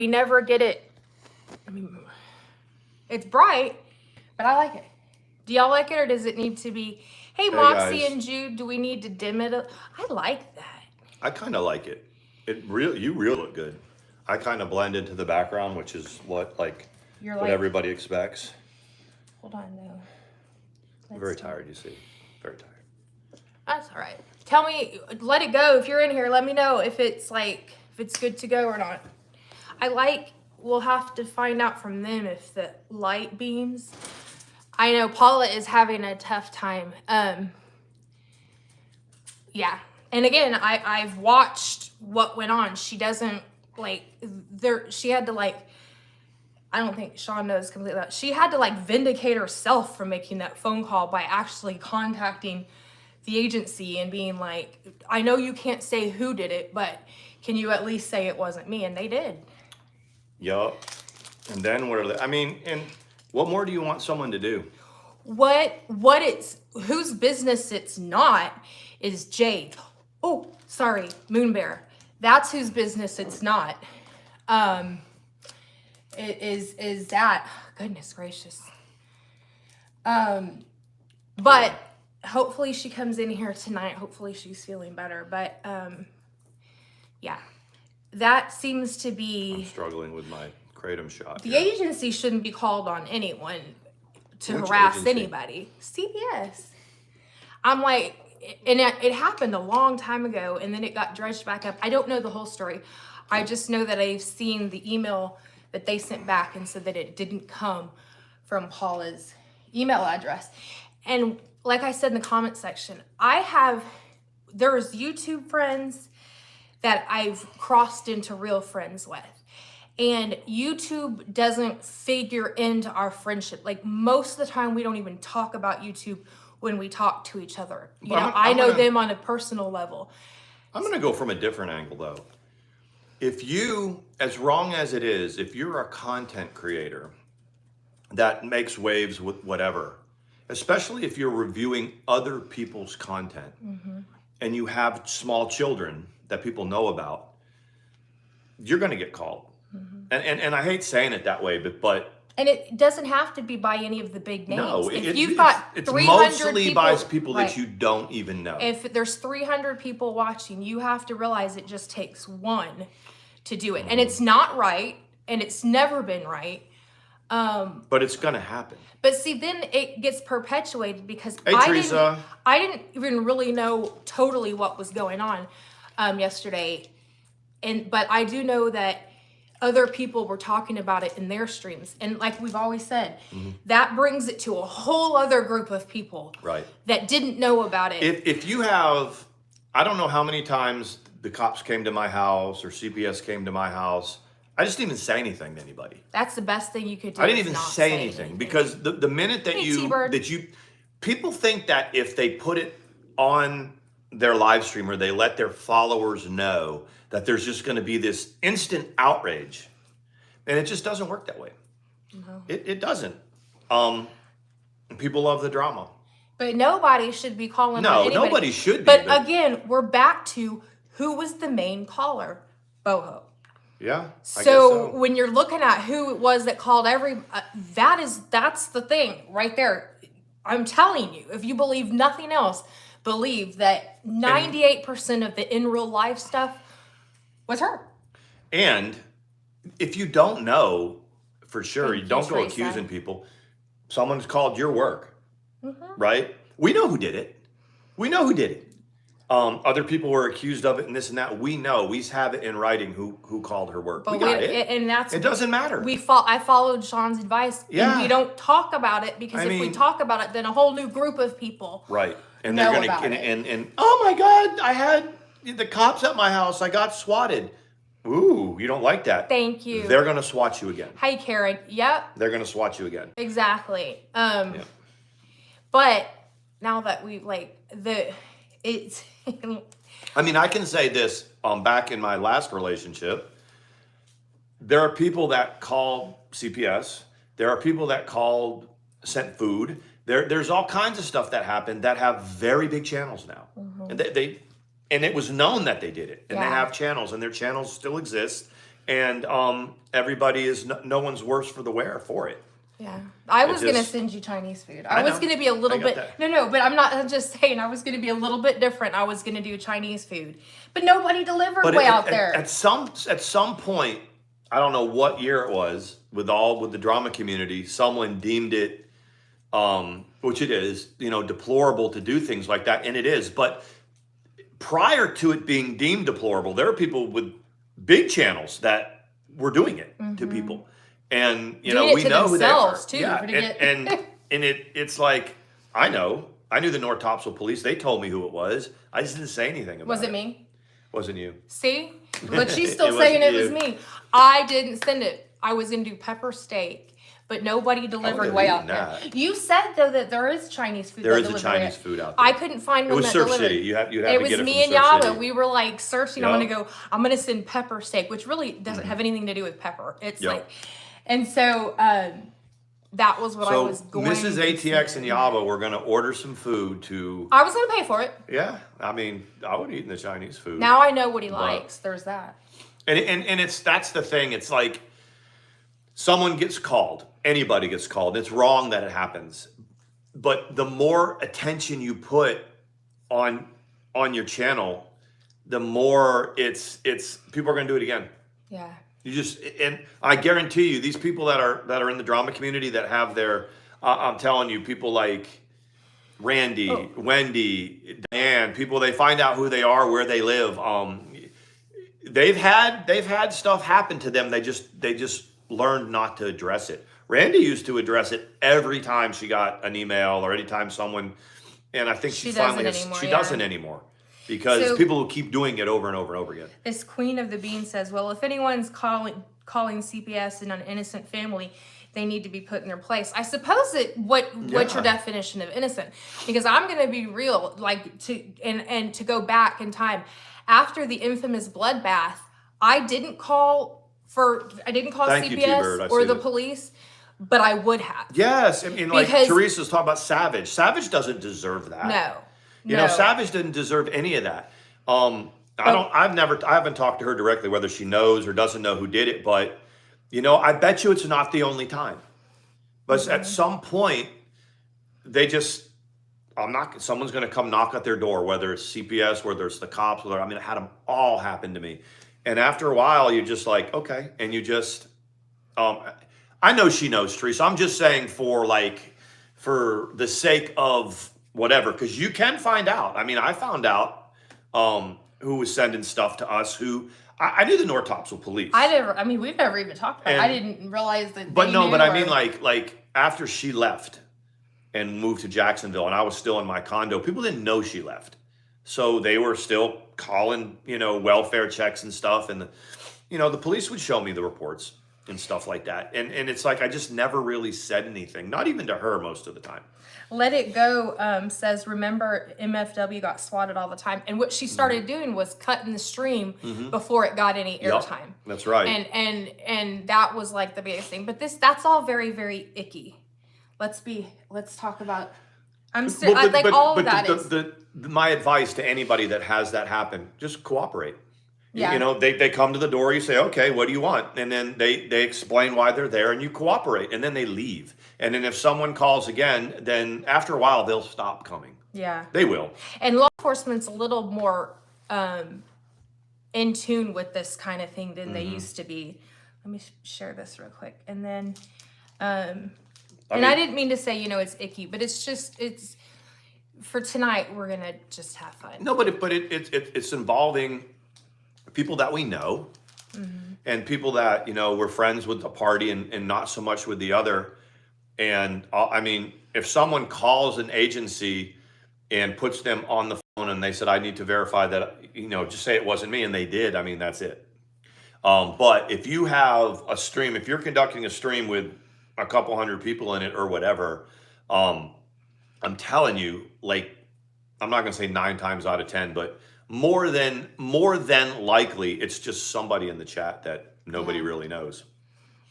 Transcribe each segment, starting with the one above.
We never get it. I mean, it's bright, but I like it. Do y'all like it, or does it need to be, hey Moxie guys. and Jude, do we need to dim it? I like that. I kind of like it. You really look good. I kind of blend into the background, which is what everybody expects. Hold on though. I'm very tired, you see. Very tired. That's all right. Tell me, let it go. If you're in here, let me know if it's good to go or not. We'll have to find out from them if the light beams. I know Paula is having a tough time. Yeah. And again, I've watched what went on. She doesn't she had to I don't think Sean knows completely that. She had to vindicate herself for making that phone call by actually contacting the agency and being like, I know you can't say who did it, but can you at least say it wasn't me? And they did. Yup. And then and what more do you want someone to do? Whose business it's not is Jade. Oh, sorry, Moon Bear. That's whose business it's not. It is that, goodness gracious. But hopefully she comes in here tonight. Hopefully she's feeling better. But yeah, that seems to be. I'm struggling with my kratom shot. The agency shouldn't be called on anyone to harass anybody. CBS. I'm like, and it happened a long time ago, and then it got dredged back up. I don't know the whole story. I just know that I've seen the email that they sent back and said that it didn't come from Paula's email address. And like I said in the comment section, there's YouTube friends that I've crossed into real friends with. And YouTube doesn't figure into our friendship. Most of the time, we don't even talk about YouTube when we talk to each other. I know them on a personal level. I'm going to go from a different angle, though. If you, as wrong as it is, if you're a content creator that makes waves with whatever, especially if you're reviewing other people's content, and you have small children that people know about, you're going to get called. And I hate saying it that way, but and it doesn't have to be by any of the big names. No, if you've got it's 300 mostly people, by people right, that you don't even know. If there's 300 people watching, you have to realize it just takes one to do it. And it's not right, and it's never been right. But it's going to happen. But see, then it gets perpetuated because Hey, Teresa. I didn't even really know totally what was going on yesterday. But I do know that other people were talking about it in their streams. And like we've always said, that brings it to a whole other group of people that didn't know about it. If you have, I don't know how many times the cops came to my house or CPS came to my house. I just didn't even say anything to anybody. That's the best thing you could do. I didn't even say anything because the minute that people think that if they put it on their live stream or they let their followers know that there's just going to be this instant outrage, and it just doesn't work that way. No. It doesn't. People love the drama. But nobody should be calling on anybody. No, nobody should be. But again, we're back to who was the main caller? Boho. Yeah. So when you're looking at who it was that called that's the thing right there. I'm telling you, if you believe nothing else, believe that 98% of the in real life stuff was her. And if you don't know for sure, you don't go accusing people. Someone's called your work, right? We know who did it. Other people were accused of it and this and that. We know. We have it in writing who called her work. But we got it. And it doesn't matter. I followed Sean's advice. Yeah. And we don't talk about it because if we talk about it, then a whole new group of people and they're going to and oh my God, I had the cops at my house. I got swatted. Ooh, you don't like that. Thank you. They're going to swat you again. Hey, Karen. Yep. They're going to swat you again. Exactly. But now that we it's I mean, I can say this, back in my last relationship, there are people that called CPS. There are people that sent food. There's all kinds of stuff that happened that have very big channels now. And and it was known that they did it. And they have channels, and their channels still exist. and everybody is no one's worse for the wear for it. Yeah, I was gonna just- send you Chinese food. I I was know. gonna be a little I got bit that. no, but I'm just saying I was gonna be a little bit different. I was gonna do Chinese food, but nobody delivered But way out there. at some point, I don't know what year it was, with the drama community, someone deemed it, which it is, deplorable to do things like that, and it is. But prior to it being deemed deplorable, there are people with big channels that were doing it to people, and Doing it we to know who they are. themselves, too, Yeah, for to get- and it's like I knew the North Topsail Police. They told me who it was. I just didn't say anything about it. Was it me? Wasn't you? See, but she's still It saying it wasn't was you. me. I didn't send it. I was gonna do pepper steak, but nobody delivered have way eaten out there. that. You said though that there is Chinese food. There that is a delivered Chinese it. food out there. I couldn't find It one was that Surf delivered. City. You'd have It to was get it me from and Surf Yaba. City. We were like searching. Yep. I'm gonna send pepper steak, which really doesn't have anything to do with pepper. It's Yep. like, and so that was what I So was going. Mrs. to ATX and send. Yaba were going to order some food to. I was gonna pay for it. Yeah, I mean, I would have eaten the Chinese food. Now I know what he likes. There's that. And that's the thing. It's like someone gets called, anybody gets called. It's wrong that it happens, but the more attention you put on your channel, the more it's people are going to do it again. Yeah. And I guarantee you, these people that are in the drama community that have their, I'm telling you, people like Randy, Wendy, Diane, people, they find out who they are, where they live. They've had stuff happen to them. They just learned not to address it. Randy used to address it every time she got an email or anytime someone, and I think she finally doesn't anymore because people will keep doing it over and over and over again. This Queen of the Bean says, well, if anyone's calling CPS and an innocent family, they need to be put in their place. I suppose what's your definition of innocent? Because I'm going to be real, to go back in time. After the infamous bloodbath, I didn't call CPS or the police, but I would have. Yes, I mean, like Because- Teresa's talking about Savage. Savage doesn't deserve that. No. You know, Savage didn't deserve any of that. I haven't talked to her directly whether she knows or doesn't know who did it, but I bet you it's not the only time. But at some point, someone's going to come knock at their door, whether it's CPS, whether it's the cops, it had them all happen to me. And after a while, you're just like, okay. And you just, I know she knows, Teresa. I'm just saying for the sake of whatever, because you can find out. I mean, I found out who was sending stuff to us, I knew the North Topsail Police. We've never even talked about it. I didn't realize that I mean, like after she left and moved to Jacksonville and I was still in my condo, people didn't know she left. So they were still calling, welfare checks and stuff. And, the police would show me the reports and stuff like that. And it's like, I just never really said anything, not even to her most of the time. Let It Go says, remember MFW got swatted all the time. And what she started doing was cutting the stream before it got any airtime. Yep, that's right. And that was like the biggest thing. But that's all very, very icky. Let's talk about, all of that is. My advice to anybody that has that happen, just cooperate. Yeah. They come to the door, you say, okay, what do you want? And then they explain why they're there and you cooperate and then they leave. And then if someone calls again, then after a while, they'll stop coming. Yeah. They will. And law enforcement's a little more in tune with this kind of thing than they used to be. Let me share this real quick. And then, I didn't mean to say, it's icky, but it's for tonight, we're going to just have fun. No, but it's involving people that we know and people that, we're friends with the party and not so much with the other. And if someone calls an agency and puts them on the phone and they said, I need to verify that, just say it wasn't me. And they did, that's it. But if you have a stream, if you're conducting a stream with a couple hundred people in it or whatever, I'm telling you, I'm not going to say 9 times out of 10, but more than likely, it's just somebody in the chat that nobody really knows.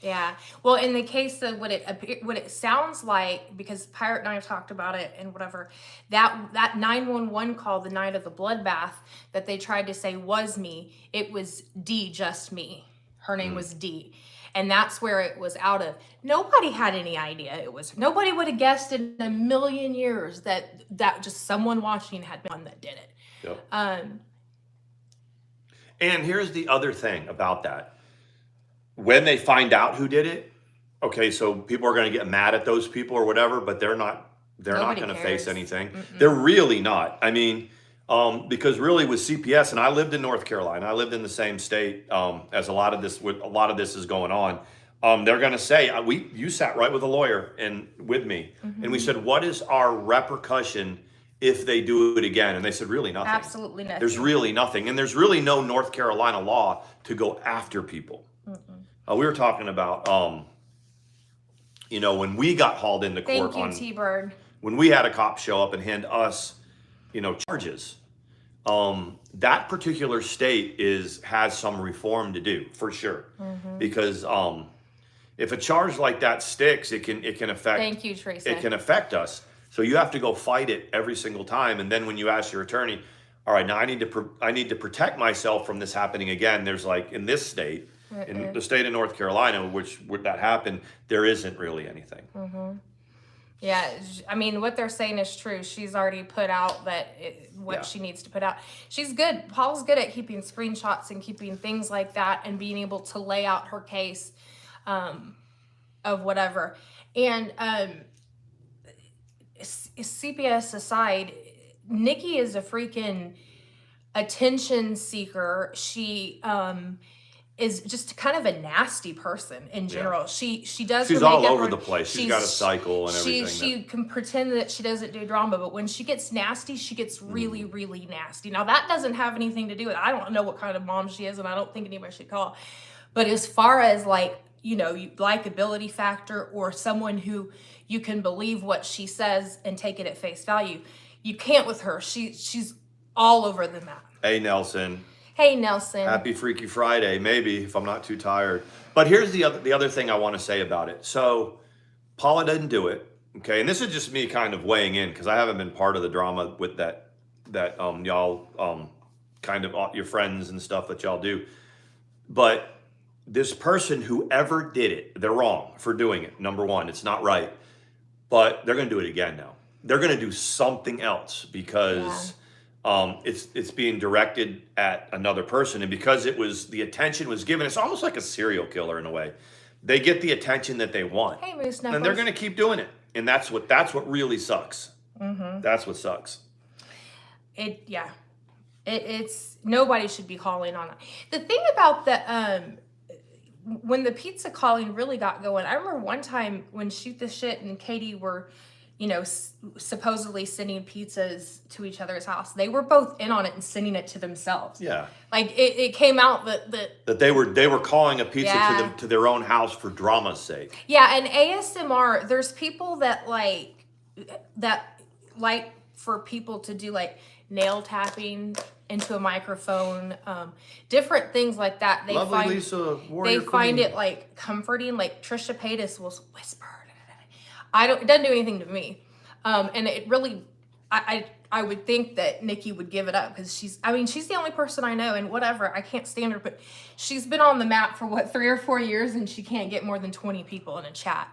Yeah. Well, in the case of what it sounds like, because Pirate and I have talked about it and whatever, that 911 call the night of the bloodbath that they tried to say was me, it was just me, Her name was D. And that's where it was out of. Nobody had any idea it was. Nobody would have guessed in a million years that just someone watching had been one that did it. Yep. And here's the other thing about that. When they find out who did it, okay, so people are going to get mad at those people or whatever, but they're not going to face anything. They're really not. I mean, because really with CPS, and I lived in North Carolina, I lived in the same state as a lot of this is going on. They're going to say, you sat right with a lawyer and with me, and we said, what is our repercussion if they do it again? And they said, really nothing. Absolutely nothing. There's really nothing, and there's really no North Carolina law to go after people. We were talking about, when we got hauled into court. Thank you, T-Bird. When we had a cop show up and hand us, charges. That particular state has some reform to do for sure, because if a charge like that sticks, it can affect. Thank you, Teresa. It can affect us. So you have to go fight it every single time, and then when you ask your attorney, all right, now I need to protect myself from this happening again. There's like in this state, in the state of North Carolina, which that happened, there isn't really anything. Yeah, I mean, what they're saying is true. She's already put out what she needs to put out. She's good. Paul's good at keeping screenshots and keeping things like that and being able to lay out her case of whatever. And CPS aside, Nikki is a freaking attention seeker. She is just kind of a nasty person in general. She does. She's all over the place. She's got a cycle and everything. She can pretend that she doesn't do drama, but when she gets nasty, she gets really, really nasty. Now that doesn't have anything to do with. I don't know what kind of mom she is, and I don't think anybody should call. But as far as likability factor or someone who you can believe what she says and take it at face value, you can't with her. She's all over the map. Hey, Nelson. Hey, Nelson. Happy Freaky Friday, maybe, if I'm not too tired. But here's the other thing I want to say about it. So Paula didn't do it, okay? And this is just me kind of weighing in because I haven't been part of the drama with that y'all kind of your friends and stuff that y'all do. But this person, whoever did it, they're wrong for doing it. Number one, it's not right. But they're going to do it again now. They're going to do something else because... it's being directed at another person, and because the attention was given, it's almost like a serial killer in a way. They get the attention that they want, hey, Moose Knuckles. And they're going to keep doing it, and that's what really sucks. That's what sucks. It's nobody should be calling on it. The thing about when the pizza calling really got going, I remember one time when Shoot the Shit and Katie were, supposedly sending pizzas to each other's house. They were both in on it and sending it to themselves. Yeah. Like it came out that they were calling a pizza to their own house for drama's sake. Yeah, and ASMR, there's people that like for people to do like nail tapping into a microphone, different things like that. They find it like comforting. Like Trisha Paytas will whisper. It doesn't do anything to me. And it really, I would think that Nikki would give it up because she's the only person I know, and whatever, I can't stand her, but she's been on the map for 3 or 4 years and she can't get more than 20 people in a chat.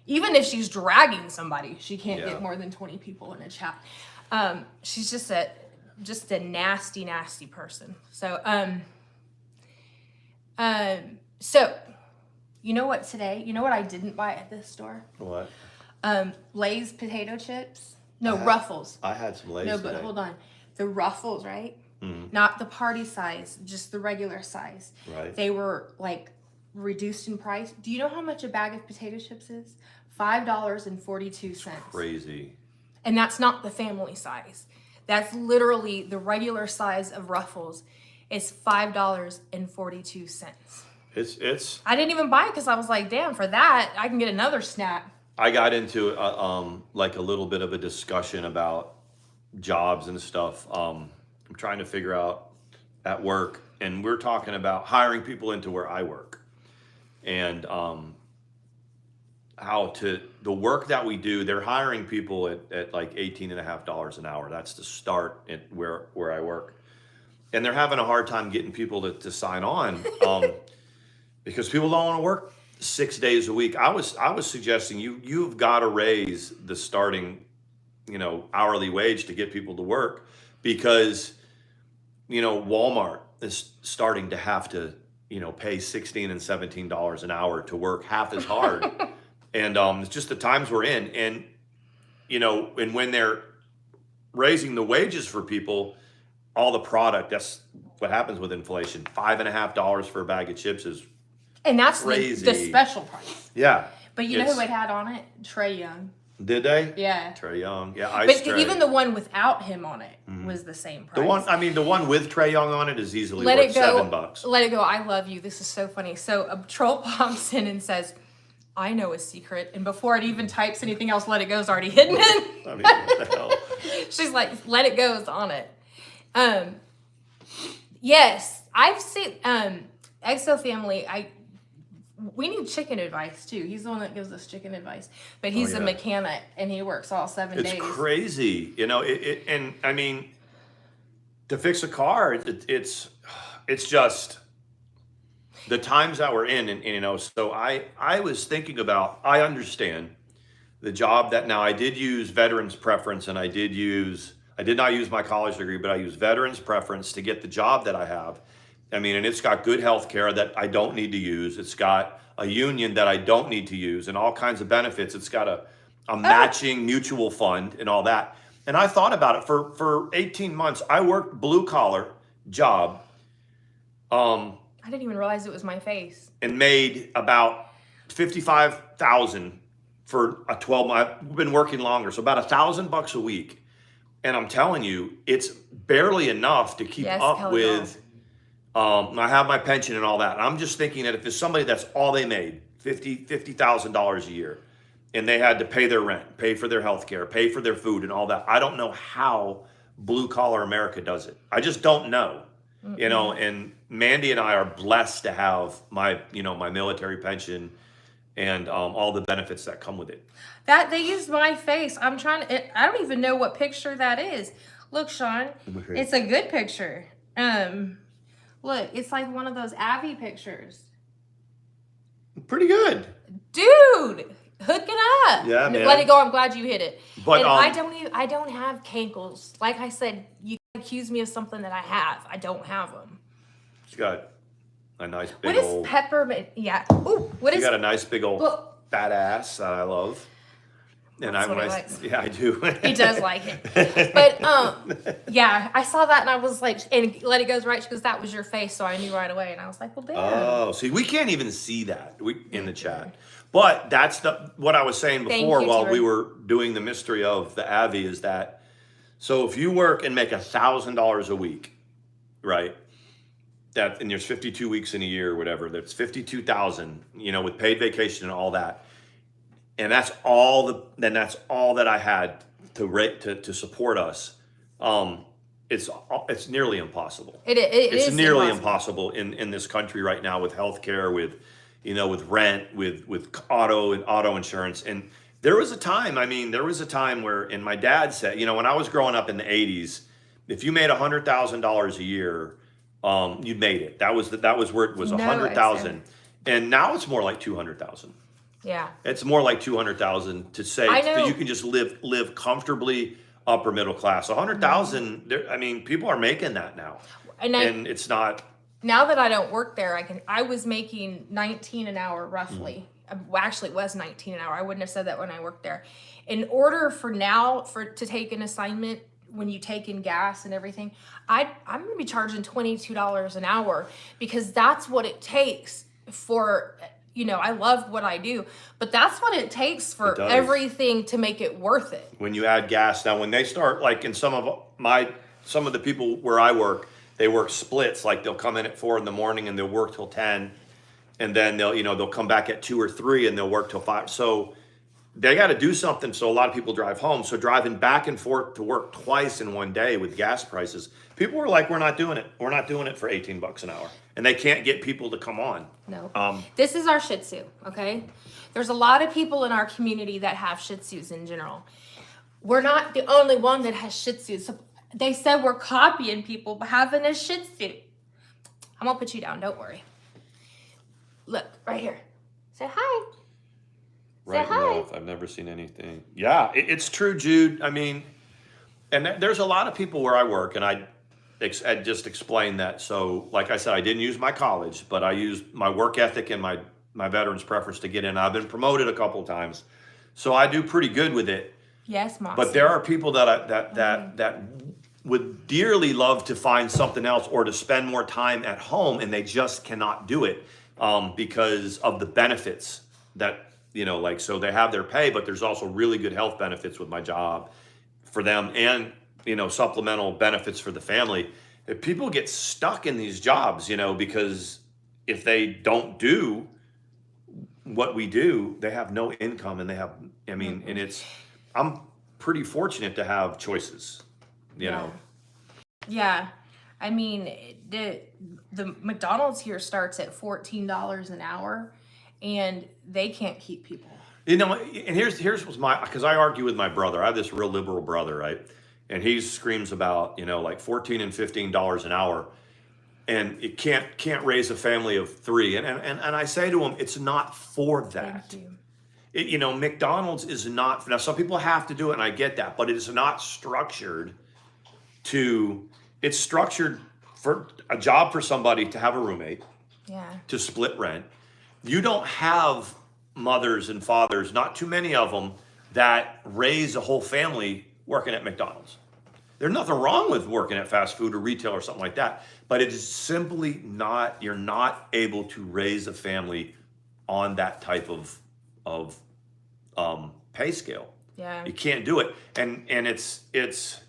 Even if she's dragging somebody, she can't get more than 20 people in a chat. She's just a nasty, nasty person. So, you know what today? You know what I didn't buy at this store? What? Lay's potato chips. No, Ruffles. I had some Lay's No, but today. hold on. The Ruffles, right? Mm-hmm. Not the party size, just the regular size. Right. They were like reduced in price. Do you know how much a bag of potato chips is? $5.42. Crazy. And that's not the family size. That's literally the regular size of Ruffles is $5.42. It's. I didn't even buy it because I was like, damn, for that I can get another snack. I got into like a little bit of a discussion about jobs and stuff. I'm trying to figure out at work, and we're talking about hiring people into where I work, and the work that we do. They're hiring people at like $18.50 an hour. That's the start at where I work, and they're having a hard time getting people to sign on. because people don't want to work 6 days a week. I was suggesting you've got to raise the starting, hourly wage to get people to work, because Walmart is starting to have to pay $16 and $17 an hour to work half as hard. And it's just the times we're in. And and when they're raising the wages for people, all the product, that's what happens with inflation. $5.50 for a bag of chips is and that's crazy. The special price. Yeah. But you know who it had on it? Trey Young. Did they? Yeah. Trey Young. Yeah, But even the one without him on it was the same price. The one with Trey Young on it is easily Let worth it go. $7. Let it go. I love you. This is so funny. So a troll pops in and says, I know a secret. And before it even types anything else, Let It Go's already hidden in. I mean, what the hell? She's like, Let It Go's on it. Yes, I've seen Exo Family. We need chicken advice too. He's the one that gives us chicken advice, but he's a mechanic and he works all 7 days. It's crazy, and I mean, to fix a car, it's just the times that we're in, and so I was thinking about, I understand the job that now I did use veterans preference, and I did not use my college degree, but I used veterans preference to get the job that I have. I mean, and it's got good health care that I don't need to use. It's got a union that I don't need to use, and all kinds of benefits. It's got a matching mutual fund and all that. And I thought about it for 18 months. I worked blue collar job. I didn't even realize it was my face. And made about $55,000 for a 12 month. I've been working longer, so about $1,000 a week. And I'm telling you, it's barely enough to keep up with. I have my pension and all that. And I'm just thinking that if there's somebody that's all they made, $50,000 a year, and they had to pay their rent, pay for their health care, pay for their food and all that, I don't know how blue collar America does it. I just don't know. And Mandi and I are blessed to have my military pension and all the benefits that come with it. That they used my face. I don't even know what picture that is. Look, Sean, it's a good picture. Look, it's like one of those Avi pictures. Pretty good. Dude, hook it up. Yeah, man. Let it go. I'm glad you hit it. But and I don't have cankles. Like I said, you accuse me of something that I have. I don't have them. She's got a nice big old... What is peppermint? Yeah. Ooh, you got a nice big old fat ass that I love. And yeah, I do. He does like it. But yeah, I saw that and I was like, and Let It Go's right. She goes, that was your face, so I knew right away. And I was like, well, damn. Oh, see, we can't even see that in the chat. But that's what I was saying before while we were doing the mystery of the Avi is that, so if you work and make $1,000 a week, right? And there's 52 weeks in a year or whatever, that's 52,000, with paid vacation and all that. And that's all that I had to support us. It's nearly impossible. It's nearly impossible in this country right now with healthcare, with rent, with auto insurance. And there was a time where, and my dad said, when I was growing up in the 80s, if you made $100,000 a year, you'd made it. That was where it was 100,000. And now it's more like 200,000. Yeah. It's more like 200,000 to say that you can just live comfortably upper middle class. 100,000, I mean, people are making that now. And it's not. Now that I don't work there, I was making 19 an hour roughly. Well, actually it was 19 an hour. I wouldn't have said that when I worked there. In order to take an assignment, when you take in gas and everything, I'm going to be charging $22 an hour because that's what it takes for, I love what I do, but that's what it takes for everything to make it worth it. When you add gas, now when they start, like in some of the people where I work, they work splits, like they'll come in at 4 a.m. and they'll work till 10, and then they'll come back at 2 or 3 and they'll work till 5. So they got to do something. So a lot of people drive home. So driving back and forth to work twice in one day with gas prices, people were like, we're not doing it. We're not doing it for $18 an hour. And they can't get people to come on. No. This is our Shih Tzu, okay? There's a lot of people in our community that have Shih Tzus in general. We're not the only one that has Shih Tzus. So they said we're copying people by having a Shih Tzu. I'm going to put you down. Don't worry. Look, right here. Say hi. Right Say hi. enough. I've never seen anything. Yeah, it's true, Jude. I mean, and there's a lot of people where I work, and I just explained that. So, like I said, I didn't use my college, but I used my work ethic and my veterans preference to get in. I've been promoted a couple of times, so I do pretty good with it. Yes, Moxie. But there are people that would dearly love to find something else or to spend more time at home, and they just cannot do it because of the benefits that, like, so they have their pay, but there's also really good health benefits with my job for them, and supplemental benefits for the family. If people get stuck in these jobs, because if they don't do what we do, they have no income, and they have, and I'm pretty fortunate to have choices, know. Yeah. I mean, the McDonald's here starts at $14 an hour, and they can't keep people. And here's what's because I argue with my brother. I have this real liberal brother, right? And he screams about, like $14 and $15 an hour, and it can't raise a family of 3. And I say to him, it's not for that. Thank you. McDonald's is not, now some people have to do it, and I get that, but it is not structured it's structured for a job for somebody to have a roommate, to split rent. You don't have mothers and fathers, not too many of them, that raise a whole family working at McDonald's. There's nothing wrong with working at fast food or retail or something like that, but it is simply not, you're not able to raise a family on that type of pay scale. Yeah. You can't do it. And it's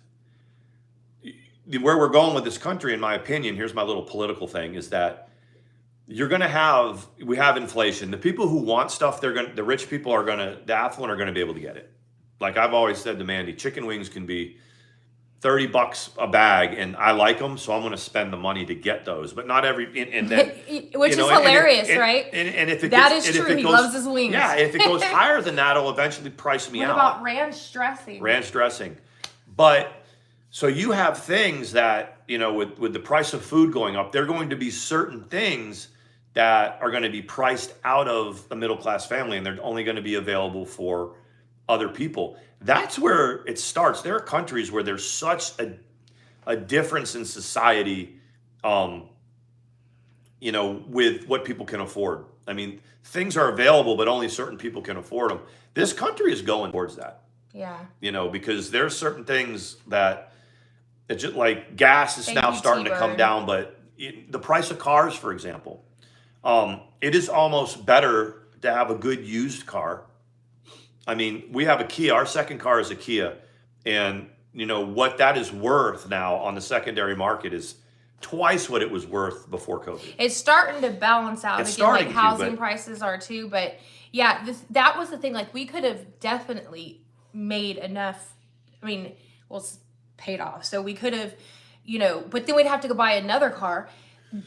where we're going with this country, in my opinion, here's my little political thing, is that we have inflation. The people who want stuff, the rich people the affluent are going to be able to get it. Like I've always said to Mandi, chicken wings can be $30 a bag, and I like them, so I'm going to spend the money to get those. But not every, and then, which is hilarious, right? And if it that is true, he loves his wings. Yeah, if it goes higher than that, it'll eventually price me out. What about ranch dressing? Ranch dressing, but so you have things that with the price of food going up, there are going to be certain things that are going to be priced out of the middle class family, and they're only going to be available for other people. That's where it starts. There are countries where there's such a difference in society, with what people can afford. I mean, things are available, but only certain people can afford them. This country is going towards that. Yeah. Because there are certain things that it's just like gas is now starting to come down, but the price of cars, for example, it is almost better to have a good used car. I mean, we have a Kia. Our second car is a Kia. And, what that is worth now on the secondary market is twice what it was worth before COVID. It's starting to balance out again, like housing prices are too. But yeah, that was the thing. Like, we could have definitely made enough. I mean, it's paid off. So we could have, but then we'd have to go buy another car.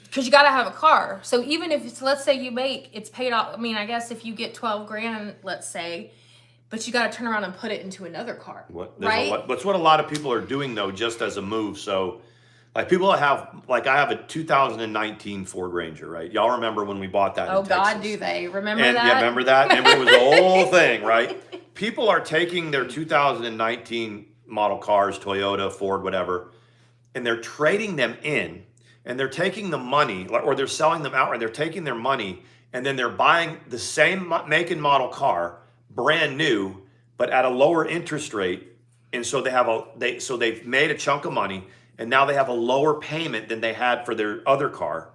Because you got to have a car. So even if let's say it's paid off. I mean, I guess if you get 12 grand, let's say, but you got to turn around and put it into another car. Right? That's what a lot of people are doing, though, just as a move. So like people have, like I have a 2019 Ford Ranger, right? Y'all remember when we bought that in Texas? God, do they? Remember that? Yeah, remember that? Remember it was the whole thing, right? People are taking their 2019 model cars, Toyota, Ford, whatever, and they're trading them in. And they're taking the money, or they're selling them outright. They're taking their money, and then they're buying the same make and model car, brand new, but at a lower interest rate. And so they've made a chunk of money, and now they have a lower payment than they had for their other car.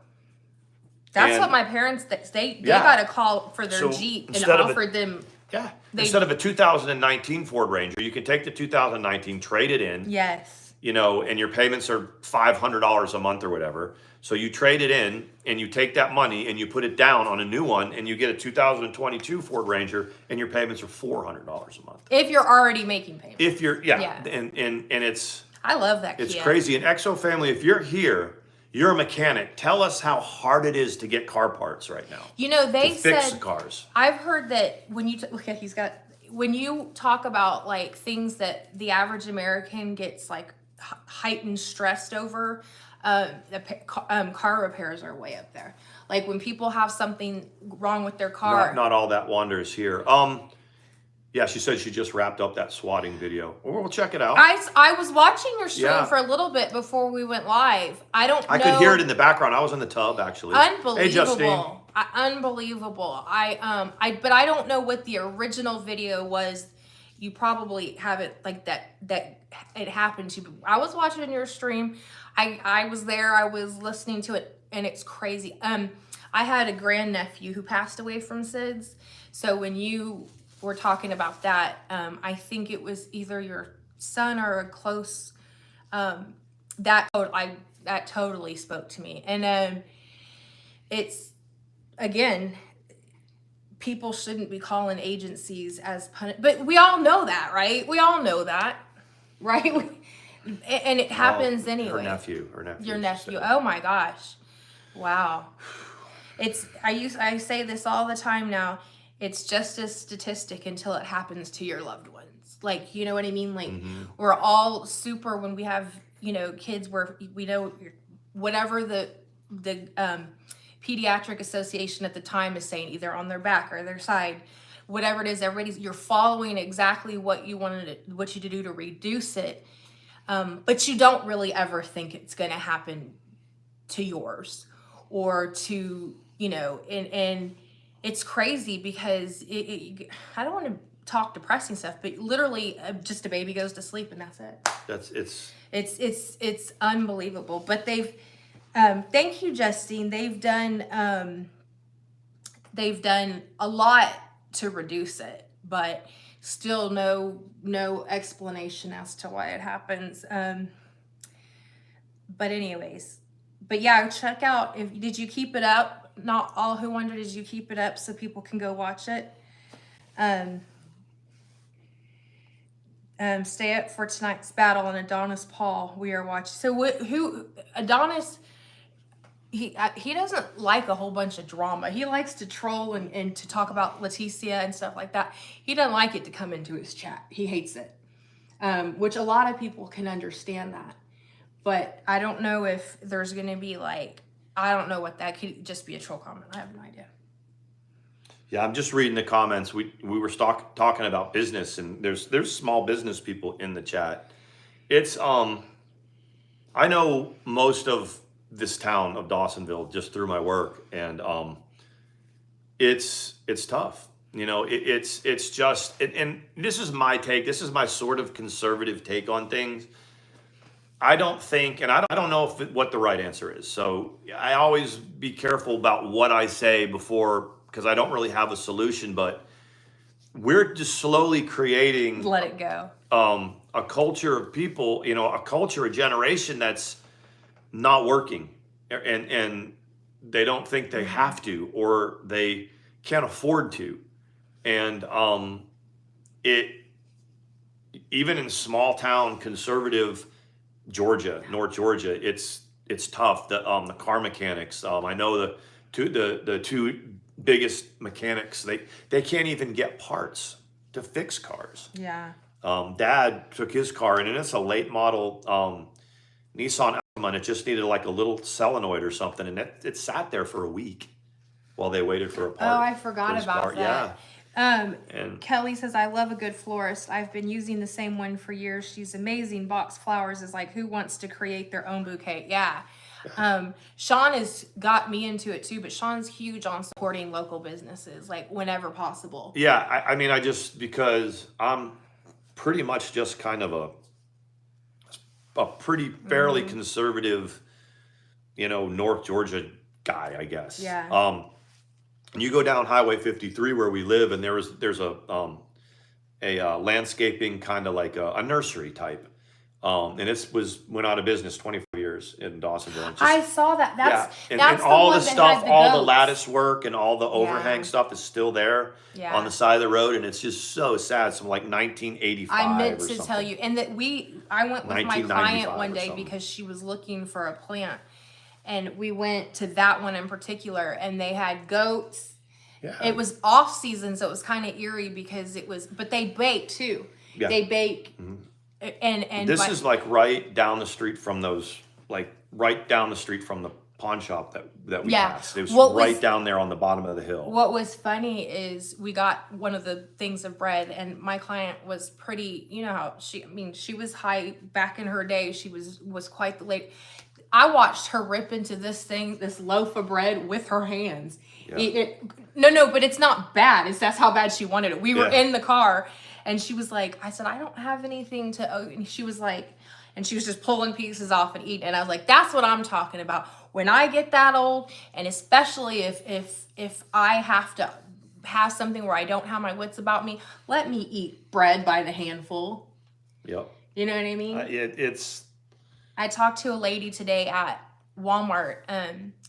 That's what my parents they got a call for their Jeep and offered them. Yeah. Instead of a 2019 Ford Ranger, you can take the 2019, trade it in. Yes. And your payments are $500 a month or whatever. So you trade it in, and you take that money and you put it down on a new one, and you get a 2022 Ford Ranger, and your payments are $400 a month. If you're already making payments. If you're, and it's. I love that. It's crazy. And Exo family, if you're here, you're a mechanic. Tell us how hard it is to get car parts right now. They said fix the cars. I've heard that when you when you talk about like things that the average American gets like heightened stressed over, car repairs are way up there. Like when people have something wrong with their car. Not all that wanders here. Yeah, she said she just wrapped up that swatting video. Well, we'll check it out. I was watching your stream Yeah. for a little bit before we went live. I could hear it in the background. I was in the tub actually. Unbelievable. Hey, Justine. Unbelievable. But I don't know what the original video was. You probably have it like that it happened to. I was watching your stream. I was there. I was listening to it, and it's crazy. I had a grandnephew who passed away from SIDS. So when you were talking about that, I think it was either your son or a close. That totally spoke to me, and it's again. People shouldn't be calling agencies as but we all know that, right? We all know that, right? And it happens anyway. Her nephew. Your nephew. Oh my gosh. Wow. I say this all the time now. It's just a statistic until it happens to your loved ones. Like, you know what I mean? Like we're all super when we have, kids where we know whatever the Pediatric Association at the time is saying, either on their back or their side, whatever it is, you're following exactly what you you to do to reduce it, but you don't really ever think it's going to happen to yours or to and it's crazy because I don't want to talk depressing stuff, but literally just a baby goes to sleep and that's it. It's unbelievable, but they've. Thank you, Justine. They've done a lot to reduce it, but still no explanation as to why it happens. But yeah, check out. Did you keep it up? Not all who wonder, did you keep it up so people can go watch it? Stay up for tonight's battle on Adonis Paul. We are watching. So who Adonis? He doesn't like a whole bunch of drama. He likes to troll and to talk about Leticia and stuff like that. He doesn't like it to come into his chat. He hates it, which a lot of people can understand that. But I don't know if there's going to be I don't know what that could just be a troll comment. I have no idea. Yeah, I'm just reading the comments. We were talking about business, and there's small business people in the chat. It's I know most of this town of Dawsonville just through my work, and it's tough. It's just and this is my take. This is my sort of conservative take on things. I don't think, and I don't know what the right answer is. So I always be careful about what I say before, because I don't really have a solution. But we're just slowly creating. Let it go. A culture of people, a generation that's not working, and they don't think they have to, or they can't afford to, and even in small town conservative Georgia, North Georgia, it's tough. The car mechanics, I know the two biggest mechanics, they can't even get parts to fix cars. Yeah. Dad took his car, and it's a late model Nissan Altima, and it just needed like a little solenoid or something, and it sat there for a week while they waited for a part. Oh, I forgot about that. Yeah. And Kelly says, I love a good florist. I've been using the same one for years. She's amazing. Box Flowers is like, who wants to create their own bouquet? Yeah. Sean has got me into it too, but Sean's huge on supporting local businesses, like whenever possible. Yeah. I mean, because I'm pretty much just kind of a pretty fairly conservative, North Georgia guy, I guess. Yeah. And you go down Highway 53 where we live, and there's a landscaping kind of like a nursery type, and it went out of business 25 years in Dawsonville. I saw that. That's and the all one the that stuff, had the all the goats. lattice work and all the overhang stuff is still there on the side of the road, and it's just so sad. It's from like 1985. I meant to something. tell you, and I went with my client one day something. because she was looking for a plant. And we went to that one in particular, and they had goats. Yeah. It was off season, so it was kind of eerie because but they bake too. Yeah. They bake, and this is like right down the street from the pawn shop that we Yeah. passed. It was What right was- down there on the bottom of the hill. What was funny is we got one of the things of bread, and my client was pretty, you know how she was high back in her day. She was quite the lady. I watched her rip into this loaf of bread with her hands. Yeah. No, but it's not bad. That's how bad she wanted it. We were Yeah. in the car, and she was like, I said, I don't have anything to, and she was like, and she was just pulling pieces off and eating. And I was like, that's what I'm talking about. When I get that old, and especially if I have to have something where I don't have my wits about me, let me eat bread by the handful. Yep. You know what I mean? It's. I talked to a lady today at Walmart.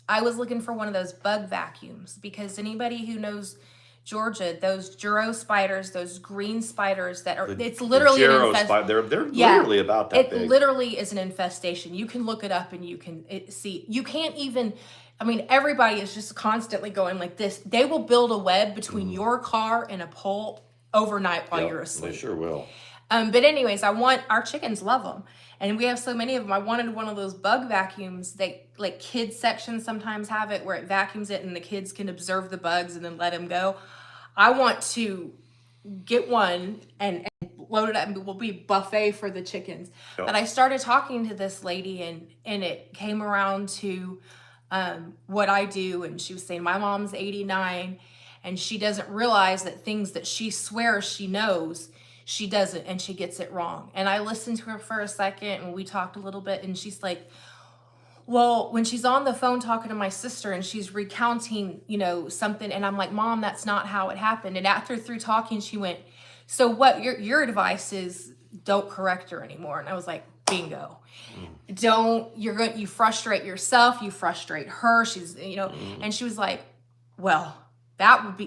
I was looking for one of those bug vacuums because anybody who knows Georgia, those Duro spiders, those green spiders that are, it's literally an infestation. They're literally about that big. It literally is an infestation. You can look it up and you can see. You can't even, I mean, everybody is just constantly going like this. They will build a web between your car and a pole overnight while you're asleep. They sure will. But anyways, our chickens love them. And we have so many of them. I wanted one of those bug vacuums. Like kids sections sometimes have it where it vacuums it and the kids can observe the bugs and then let them go. I want to get one and load it up and it will be buffet for the chickens. Yep. But I started talking to this lady and it came around to what I do. And she was saying, my mom's 89 and she doesn't realize that things that she swears she knows, she doesn't, and she gets it wrong. And I listened to her for a second and we talked a little bit and she's like, well, when she's on the phone talking to my sister and she's recounting, something, and I'm like, Mom, that's not how it happened. And after through talking, she went, so what your advice is, don't correct her anymore. And I was like, bingo. You frustrate yourself, you frustrate her. She's, and she was like, well,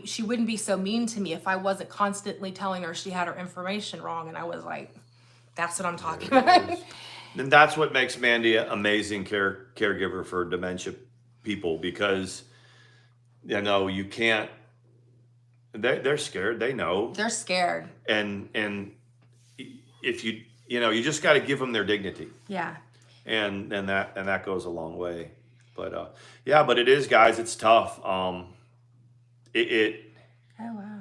she wouldn't be so mean to me if I wasn't constantly telling her she had her information wrong. And I was like, that's what I'm talking about. And that's what makes Mandi an amazing caregiver for dementia people because, you can't, they're scared. They know. They're scared. And if you just got to give them their dignity. Yeah. And that goes a long way. But, but it is, guys, it's tough. Oh, wow.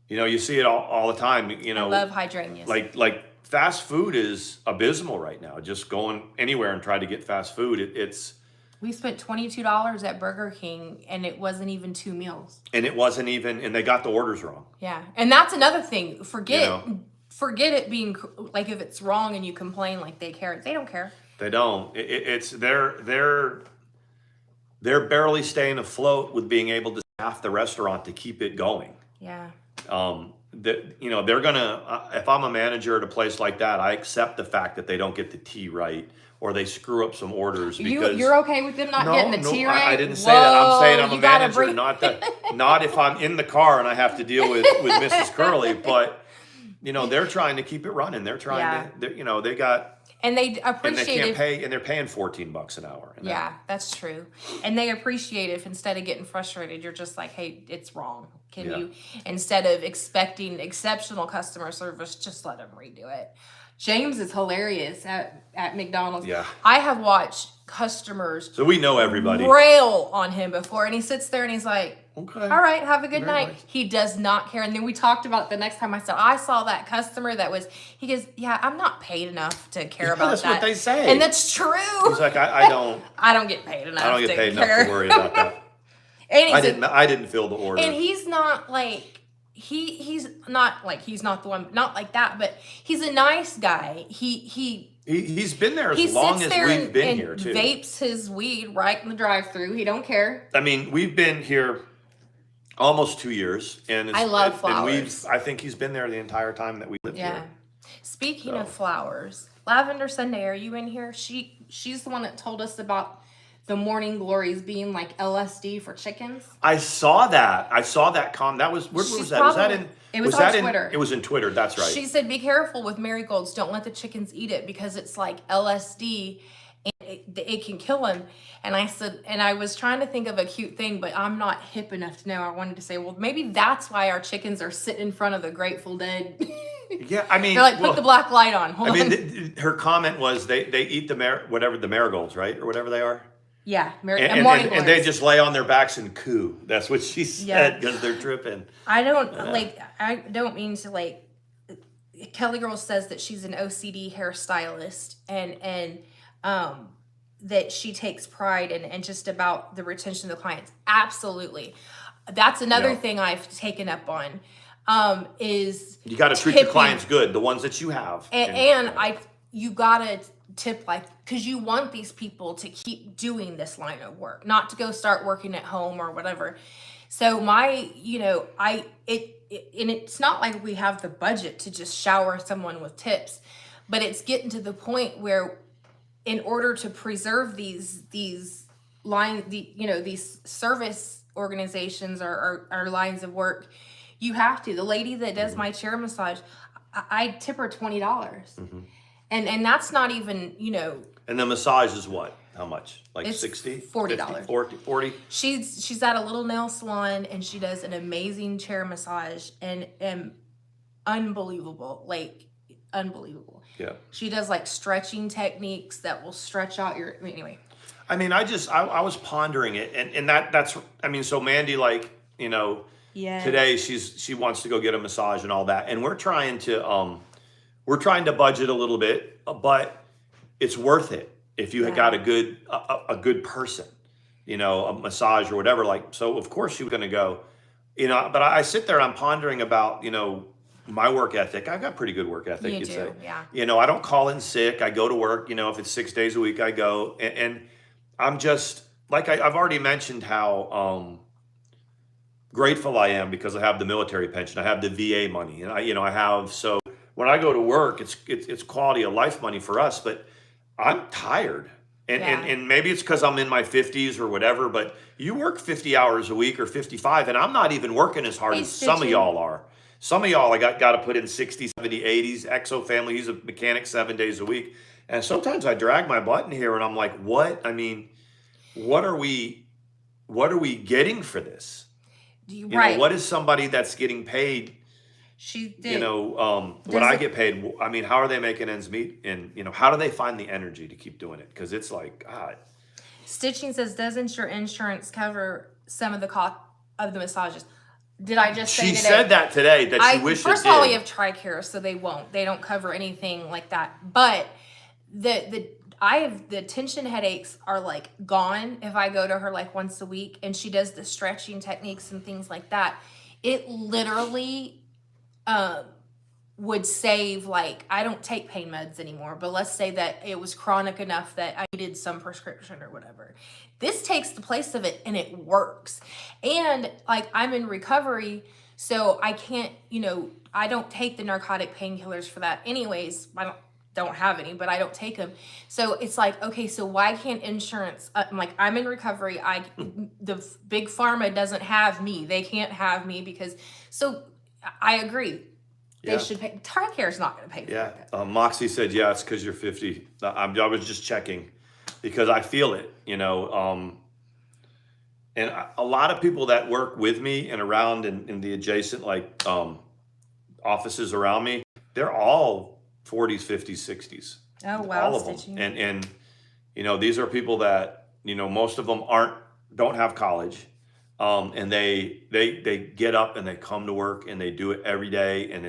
You see it all the time. I love hydrangeas. Like fast food is abysmal right now. Just going anywhere and try to get fast food. We spent $22 at Burger King and it wasn't even 2 meals. And it wasn't even, and they got the orders wrong. Yeah. And that's another thing. Forget it being like, if it's wrong and you complain, like they care. They don't care. They don't. They're barely staying afloat with being able to staff the restaurant to keep it going. Yeah. They're gonna. If I'm a manager at a place like that, I accept the fact that they don't get the tea right or they screw up some orders. Because you're okay with them not getting the tea right? I didn't say that. I'm saying I'm a manager, not not if I'm in the car and I have to deal with Mrs. Curley. But they're trying to keep it running. They're trying to. They got. And they appreciate and they can't pay, and they're paying $14 an hour. That's true. And they appreciate it if instead of getting frustrated, you're just like, hey, it's wrong. Can you, instead of expecting exceptional customer service, just let them redo it. James is hilarious at McDonald's. Yeah. I have watched customers. So we know everybody. Rail on him before, and he sits there and he's like, okay, all right, have a good Very night. nice. He does not care. And then we talked about it the next time. I saw that customer he goes, yeah, I'm not paid enough to care about that's that. what they say. And that's true. He's like, I don't. I don't get paid enough. I don't get paid enough to worry about that. And I didn't fill the order. And he's not like he's not the one, not like that. But he's a nice guy. He's been there as long as we've been here too. Vapes his weed right in the drive-through. He don't care. I mean, we've been here almost 2 years, and I love flowers. I think he's been there the entire time that we lived here. Speaking of flowers, Lavender Sunday, are you in here? She's the one that told us about the morning glories being like LSD for chickens. I saw that. That was where was that? Was that in? It was on Twitter. It was in Twitter. That's right. She said, "Be careful with marigolds. Don't let the chickens eat it because it's like LSD, and it can kill them." And I said, and I was trying to think of a cute thing, but I'm not hip enough to know. I wanted to say, well, maybe that's why our chickens are sitting in front of the Grateful Dead. Yeah, I mean, they're like, put the black light on. Hold on. Her comment was they eat the marigolds, right, or whatever they are. Yeah, and they just lay on their backs and coo. That's what she said because they're tripping. I don't mean to like. Kelly Girl says that she's an OCD hairstylist and that she takes pride in just about the retention of the clients. Absolutely, that's another thing I've taken up on. Is you got to treat your clients good, the ones that you have, you gotta tip because you want these people to keep doing this line of work, not to go start working at home or whatever. So and it's not like we have the budget to just shower someone with tips, but it's getting to the point where in order to preserve these service organizations or lines of work, you have to. The lady that does my chair massage, I tip her $20. Mm-hmm. And that's not even, And the massage is what? How much? Like it's $60? $40. 40? She's at a little nail salon and she does an amazing chair massage and unbelievable. Like unbelievable. Yeah. She does like stretching techniques that will stretch out anyway. I mean, I was pondering it and that's so Mandi today she wants to go get a massage and all that. And we're trying to budget a little bit, but it's worth it if you got a good person, a massage or whatever. So of course she was going to go, but I sit there and I'm pondering about, my work ethic. I've got pretty good work ethic, you'd say. Yeah. I don't call in sick. I go to work, if it's 6 days a week, I go. And I'm just, I've already mentioned how grateful I am because I have the military pension. I have the VA money. And I have, so when I go to work, it's quality of life money for us, but I'm tired. And maybe it's because I'm in my 50s or whatever, but you work 50 hours a week or 55, and I'm not even working as hard as some of y'all are. Some of y'all, I got to put in 60, 70, 80s. Exo family, he's a mechanic 7 days a week. And sometimes I drag my butt in here and I'm like, what? I mean, what are we getting for this? What is somebody that's getting paid? She did. What I get paid, I mean, how are they making ends meet? And, how do they find the energy to keep doing it? Because it's like, God. Stitching says, doesn't your insurance cover some of the cost of the massages? Did I just say she said that today that she wished it did? First of all, we have TRICARE, so they won't. They don't cover anything like that. But the tension headaches are gone if I go to her once a week and she does the stretching techniques and things like that. It literally would save, I don't take pain meds anymore, but let's say that it was chronic enough that I needed some prescription or whatever. This takes the place of it and it works. And I'm in recovery, so I can't, I don't take the narcotic painkillers for that anyways. I don't have any, but I don't take them. So it's okay, so why can't insurance, I'm in recovery. The big pharma doesn't have me. They can't have me so I agree. They should pay. TRICARE's not going to pay for it. Moxie said, it's because you're 50. I was just checking because I feel it, and a lot of people that work with me and around in the adjacent offices around me, they're all 40s, 50s, 60s. Oh, wow. All of them. And these are people that, most of them don't have college. And they get up and they come to work and they do it every day. And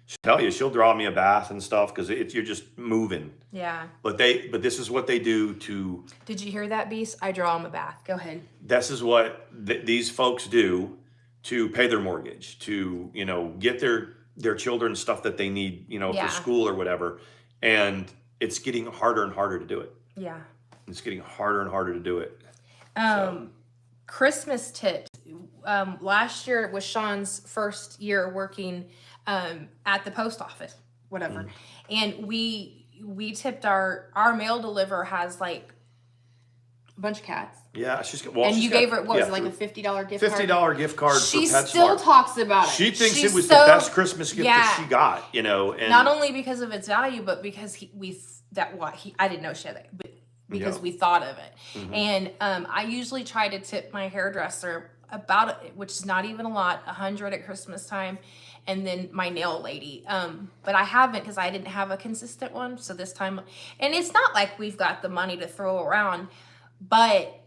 she'll tell you, she'll draw me a bath and stuff because you're just moving. Yeah. But this is what they do to. Did you hear that, Beast? I draw them a bath. Go ahead. This is what these folks do to pay their mortgage, to, get their children stuff that they need, for school or whatever. And it's getting harder and harder to do it. Yeah. It's getting harder and harder to do it. Christmas tips. Last year was Sean's first year working at the post office, whatever. And we tipped our mail deliverer has a bunch of cats. Yeah, gave her, what was it, a $50 gift card? $50 gift card she for PetSmart. Still talks about it. She thinks it was the best Christmas gift that she got, and not only because of its value, but because I didn't know she had that, but because we thought of it. Mm-hmm. And I usually try to tip my hairdresser which is not even a lot, $100 at Christmas time, and then my nail lady. But I haven't because I didn't have a consistent one. So this time, and it's not like we've got the money to throw around, but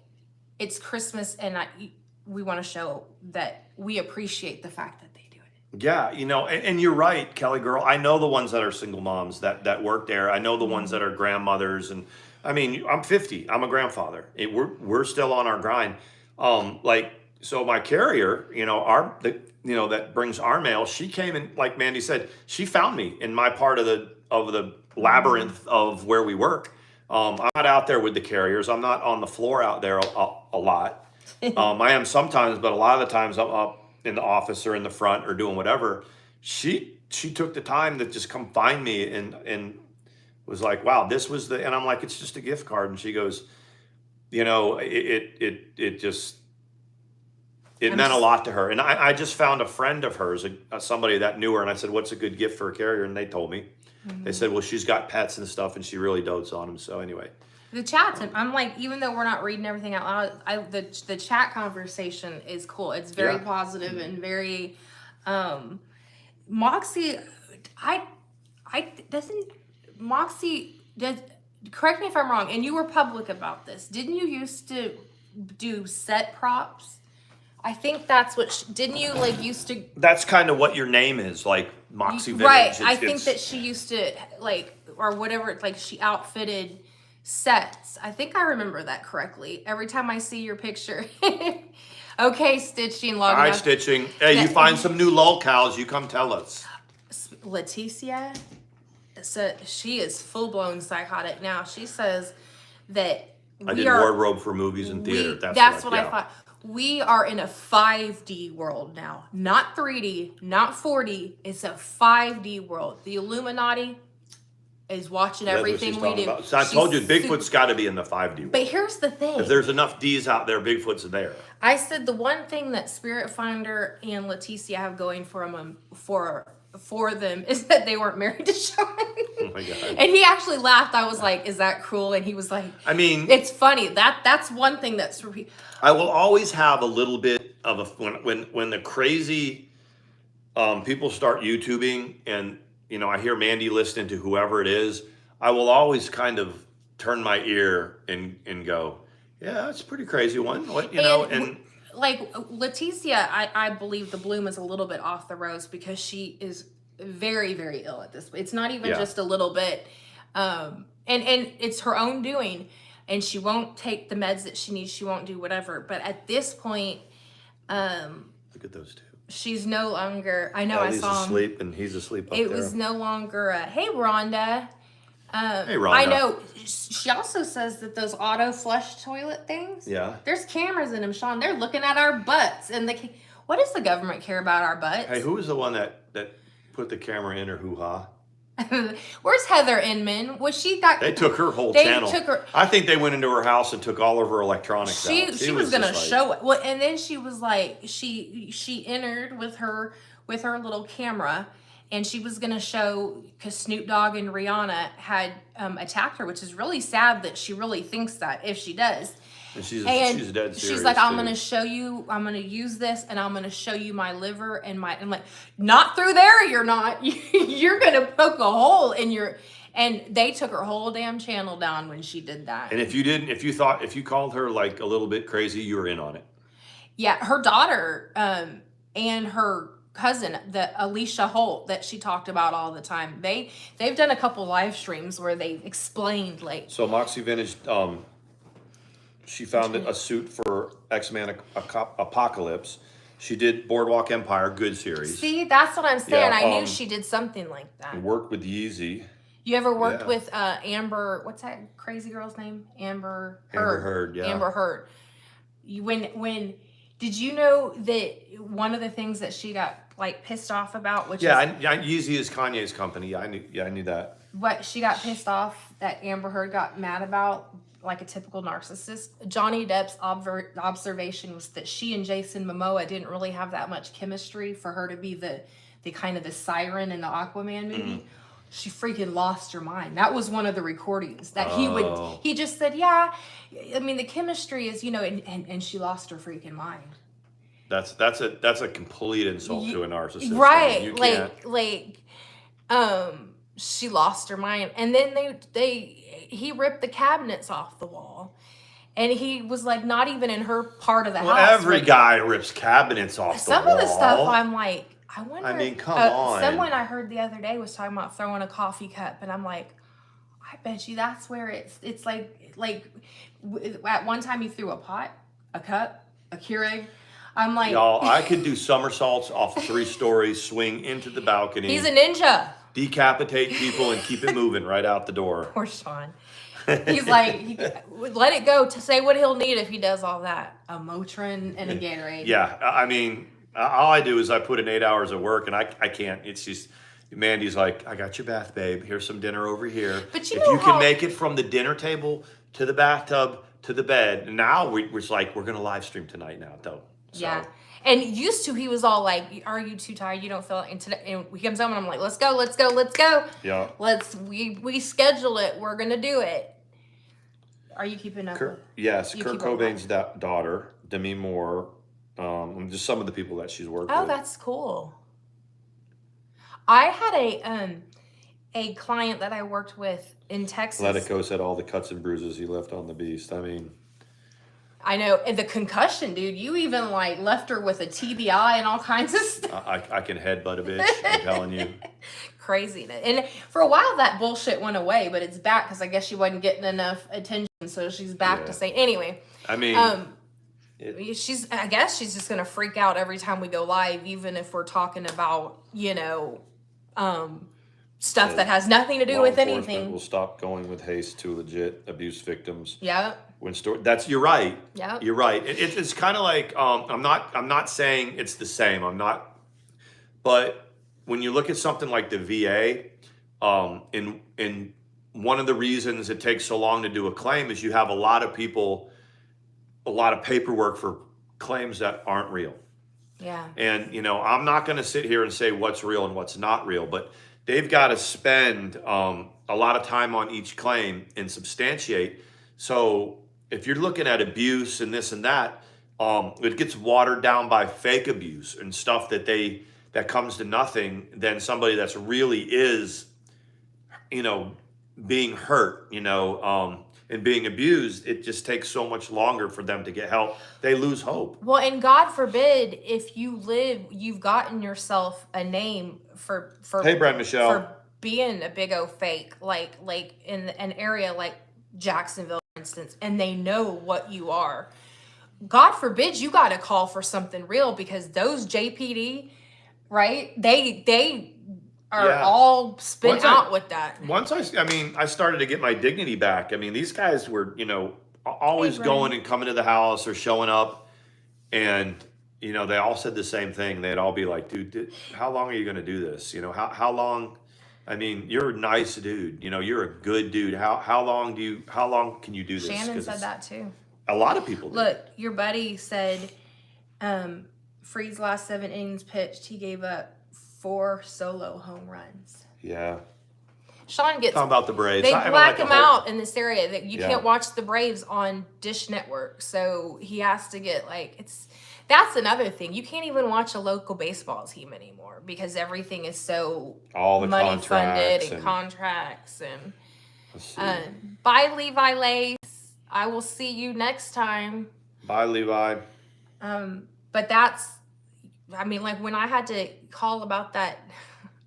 it's Christmas, and we want to show that we appreciate the fact that they do it. Yeah, you know, and you're right, Kelly girl. I know the ones that are single moms that work there. I know the ones that are grandmothers, and I mean, I'm 50. I'm a grandfather. We're still on our grind. Like, so my carrier, you know, that brings our mail. She came in, like Mandi said, she found me in my part of the labyrinth of where we work. I'm not out there with the carriers. I'm not on the floor out there a lot. I am sometimes, but a lot of the times I'm up in the office or in the front or doing whatever. She took the time to just come find me and was like, wow, this was and I'm like, it's just a gift card. And she goes, you know, it just, it meant a lot to her. And I just found a friend of hers, somebody that knew her, and I said, what's a good gift for a carrier? And they told me. They said, well, she's got pets and stuff, and she really dotes on them. So anyway. The chats, I'm like, even though we're not reading everything out loud, the chat conversation is cool. It's very positive and very, Moxie, correct me if I'm wrong, and you were public about this. Didn't you used to do set props? I think that's what, didn't you like used to? That's kind of what your name is, like Moxie Vintage. Right, I think that she used to like, or whatever, like she outfitted sets. I think I remember that correctly. Every time I see your picture. Okay, Stitching. All right, Stitching. Hey, you find some new lolcows, you come tell us. Leticia, so she is full-blown psychotic now. She says that I did wardrobe for movies and theater. That's what I thought. We are in a 5D world now. Not 3D, not 4D. It's a 5D world. The Illuminati is watching everything we do. So I told you, Bigfoot's got to be in the 5D world. But here's the thing. If there's enough D's out there, Bigfoot's there. I said the one thing that Spirit Finder and Leticia have going for them is that they weren't married to Sean. Oh my God. And he actually laughed. I was like, is that cruel? And he was like, I mean, it's funny. That's one thing that's I will always have a little bit of a when the crazy people start YouTubing and you know I hear Mandi listening to whoever it is, I will always kind of turn my ear and go, yeah, that's a pretty crazy one. What you know and like Leticia, I believe the bloom is a little bit off the rose because she is very, very ill at this point. It's not even just a little bit. And it's her own doing. And she won't take the meds that she needs. She won't do whatever. But at this point, look at those two. She's no longer. I know. I saw him. Asleep, and he's asleep up there. It was no longer. Hey, Rhonda. Hey, Rhonda. I know. She also says that those auto flush toilet things. Yeah. There's cameras in them, Sean. They're looking at our butts, and what does the government care about our butts? Hey, who was the one that put the camera in her hoo-ha? Where's Heather Inman? Was she that? They took her whole channel. Took her. I think they went into her house and took all of her electronics out. She was gonna show it. Well, and then she was like, she entered with her little camera, and she was gonna show because Snoop Dogg and Rihanna had attacked her, which is really sad that she really thinks that if she does. And she's dead serious. She's like, I'm gonna show you. I'm gonna use this, and I'm gonna show you my liver and I'm like, not through there. You're not. You're gonna poke a hole in your. And they took her whole damn channel down when she did that. And if you called her like a little bit crazy, you were in on it. Yeah, her daughter and her cousin, the Alicia Holt that she talked about all the time. They've done a couple live streams where they explained like. So Moxie Vintage. She found a suit for X-Men Apocalypse. She did Boardwalk Empire, good series. See, that's what I'm saying. I knew she did something like that. Worked with Yeezy. You ever worked with Amber? What's that crazy girl's name? Amber Heard. Amber Heard, yeah. Amber Heard. When did you know that one of the things that she got like pissed off about, which Yeezy is Kanye's company. I knew that. What she got pissed off that Amber Heard got mad about, like a typical narcissist. Johnny Depp's observation was that she and Jason Momoa didn't really have that much chemistry for her to be the kind of the siren in the Aquaman movie. She freaking lost her mind. That was one of the recordings that he just said, yeah, I mean, the chemistry is, and she lost her freaking mind. That's a complete insult to a narcissist. Right. She lost her mind. And then he ripped the cabinets off the wall. And he was like not even in her part of the Well, house. every guy rips cabinets off the wall. Some of the stuff I'm like, I wonder. I mean, come on. Someone I heard the other day was talking about throwing a coffee cup, and I'm like, I bet you that's where it's like at one time you threw a pot, a cup, a Keurig. I'm like, y'all, I could do somersaults off 3 stories, swing into the balcony. He's a ninja. Decapitate people and keep it moving right out the door. Poor Sean. He's like, let it go to say what he'll need if he does all that. A Motrin and a Gatorade. Yeah, I mean, all I do is I put in 8 hours of work, and I can't. It's just, Mandy's like, I got your bath, babe. Here's some dinner over here. But if you can make it from the dinner table to the bathtub to the bed, and now we're like, we're going to live stream tonight now, though. So. Yeah. And used to, he was all like, are you too tired? You don't feel like, and he comes home and I'm like, let's go, let's go, let's go. Yeah. We schedule it. We're going to do it. Are you keeping up? Yes. Kurt Cobain's daughter, Demi Moore, just some of the people that she's worked with. Oh, that's cool. I had a client that I worked with in Texas. Letico said all the cuts and bruises he left on the beast. I mean, I know, and the concussion, dude. You even like left her with a TBI and all kinds of stuff. I can headbutt a bitch. I'm telling you. Craziness. And for a while that bullshit went away, but it's back because I guess she wasn't getting enough attention, so she's back to say anyway. I mean, I guess she's just gonna freak out every time we go live, even if we're talking about stuff that has nothing to do with anything. We'll stop going with haste to legit abuse victims. Yeah. You're right. Yeah. You're right. It's kind of like I'm not saying it's the same. But when you look at something like the VA, in one of the reasons it takes so long to do a claim is you have a lot of paperwork for claims that aren't real. Yeah. And I'm not going to sit here and say what's real and what's not real, but they've got to spend a lot of time on each claim and substantiate. So if you're looking at abuse and this and that, it gets watered down by fake abuse and stuff that comes to nothing than somebody that's really is, being hurt, and being abused. It just takes so much longer for them to get help. They lose hope. Well, and God forbid if you've gotten yourself a name for Hey, Brad Michelle. For being a big old fake, like in an area like Jacksonville, for instance, and they know what you are. God forbid you got to call for something real, because those JPD, right? They are all spent out with that. Once I started to get my dignity back. I mean, these guys were, always going and coming to the house or showing up, and they all said the same thing. They'd all be like, dude, how long are you going to do this? How long? I mean, you're a nice dude. You're a good dude. How long can you do this? Shannon said that too. A lot of people do. Look, your buddy said Freed's last 7 innings pitched, he gave up 4 solo home runs. Yeah. Sean gets... Talking about the Braves. They black him out in this area. That you can't watch the Braves on Dish Network. So he has to get that's another thing. You can't even watch a local baseball team anymore because everything is so money funded and contracts and bye, Levi Lace. I will see you next time. Bye, Levi. But when I had to call about that,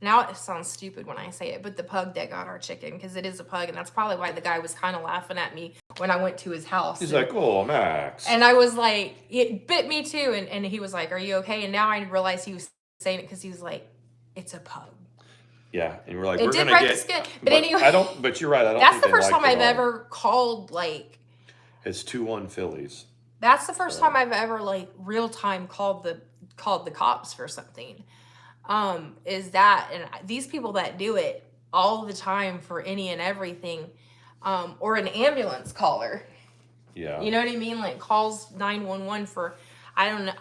now it sounds stupid when I say it, but the pug that got our chicken, because it is a pug, and that's probably why the guy was kind of laughing at me when I went to his house. He's like, oh, Max. And I was like, it bit me too. And he was like, are you okay? And now I realize he was saying it because he was like, it's a pug. Yeah, and we're like, it did break the skin. But anyway. But you're right. That's the first time I've ever called, It's 2-1 Phillies. That's the first time I've ever, real time called the cops for something. Is that, and these people that do it all the time for any and everything, or an ambulance caller. Yeah. You know what I mean? Calls 911 for, I don't know.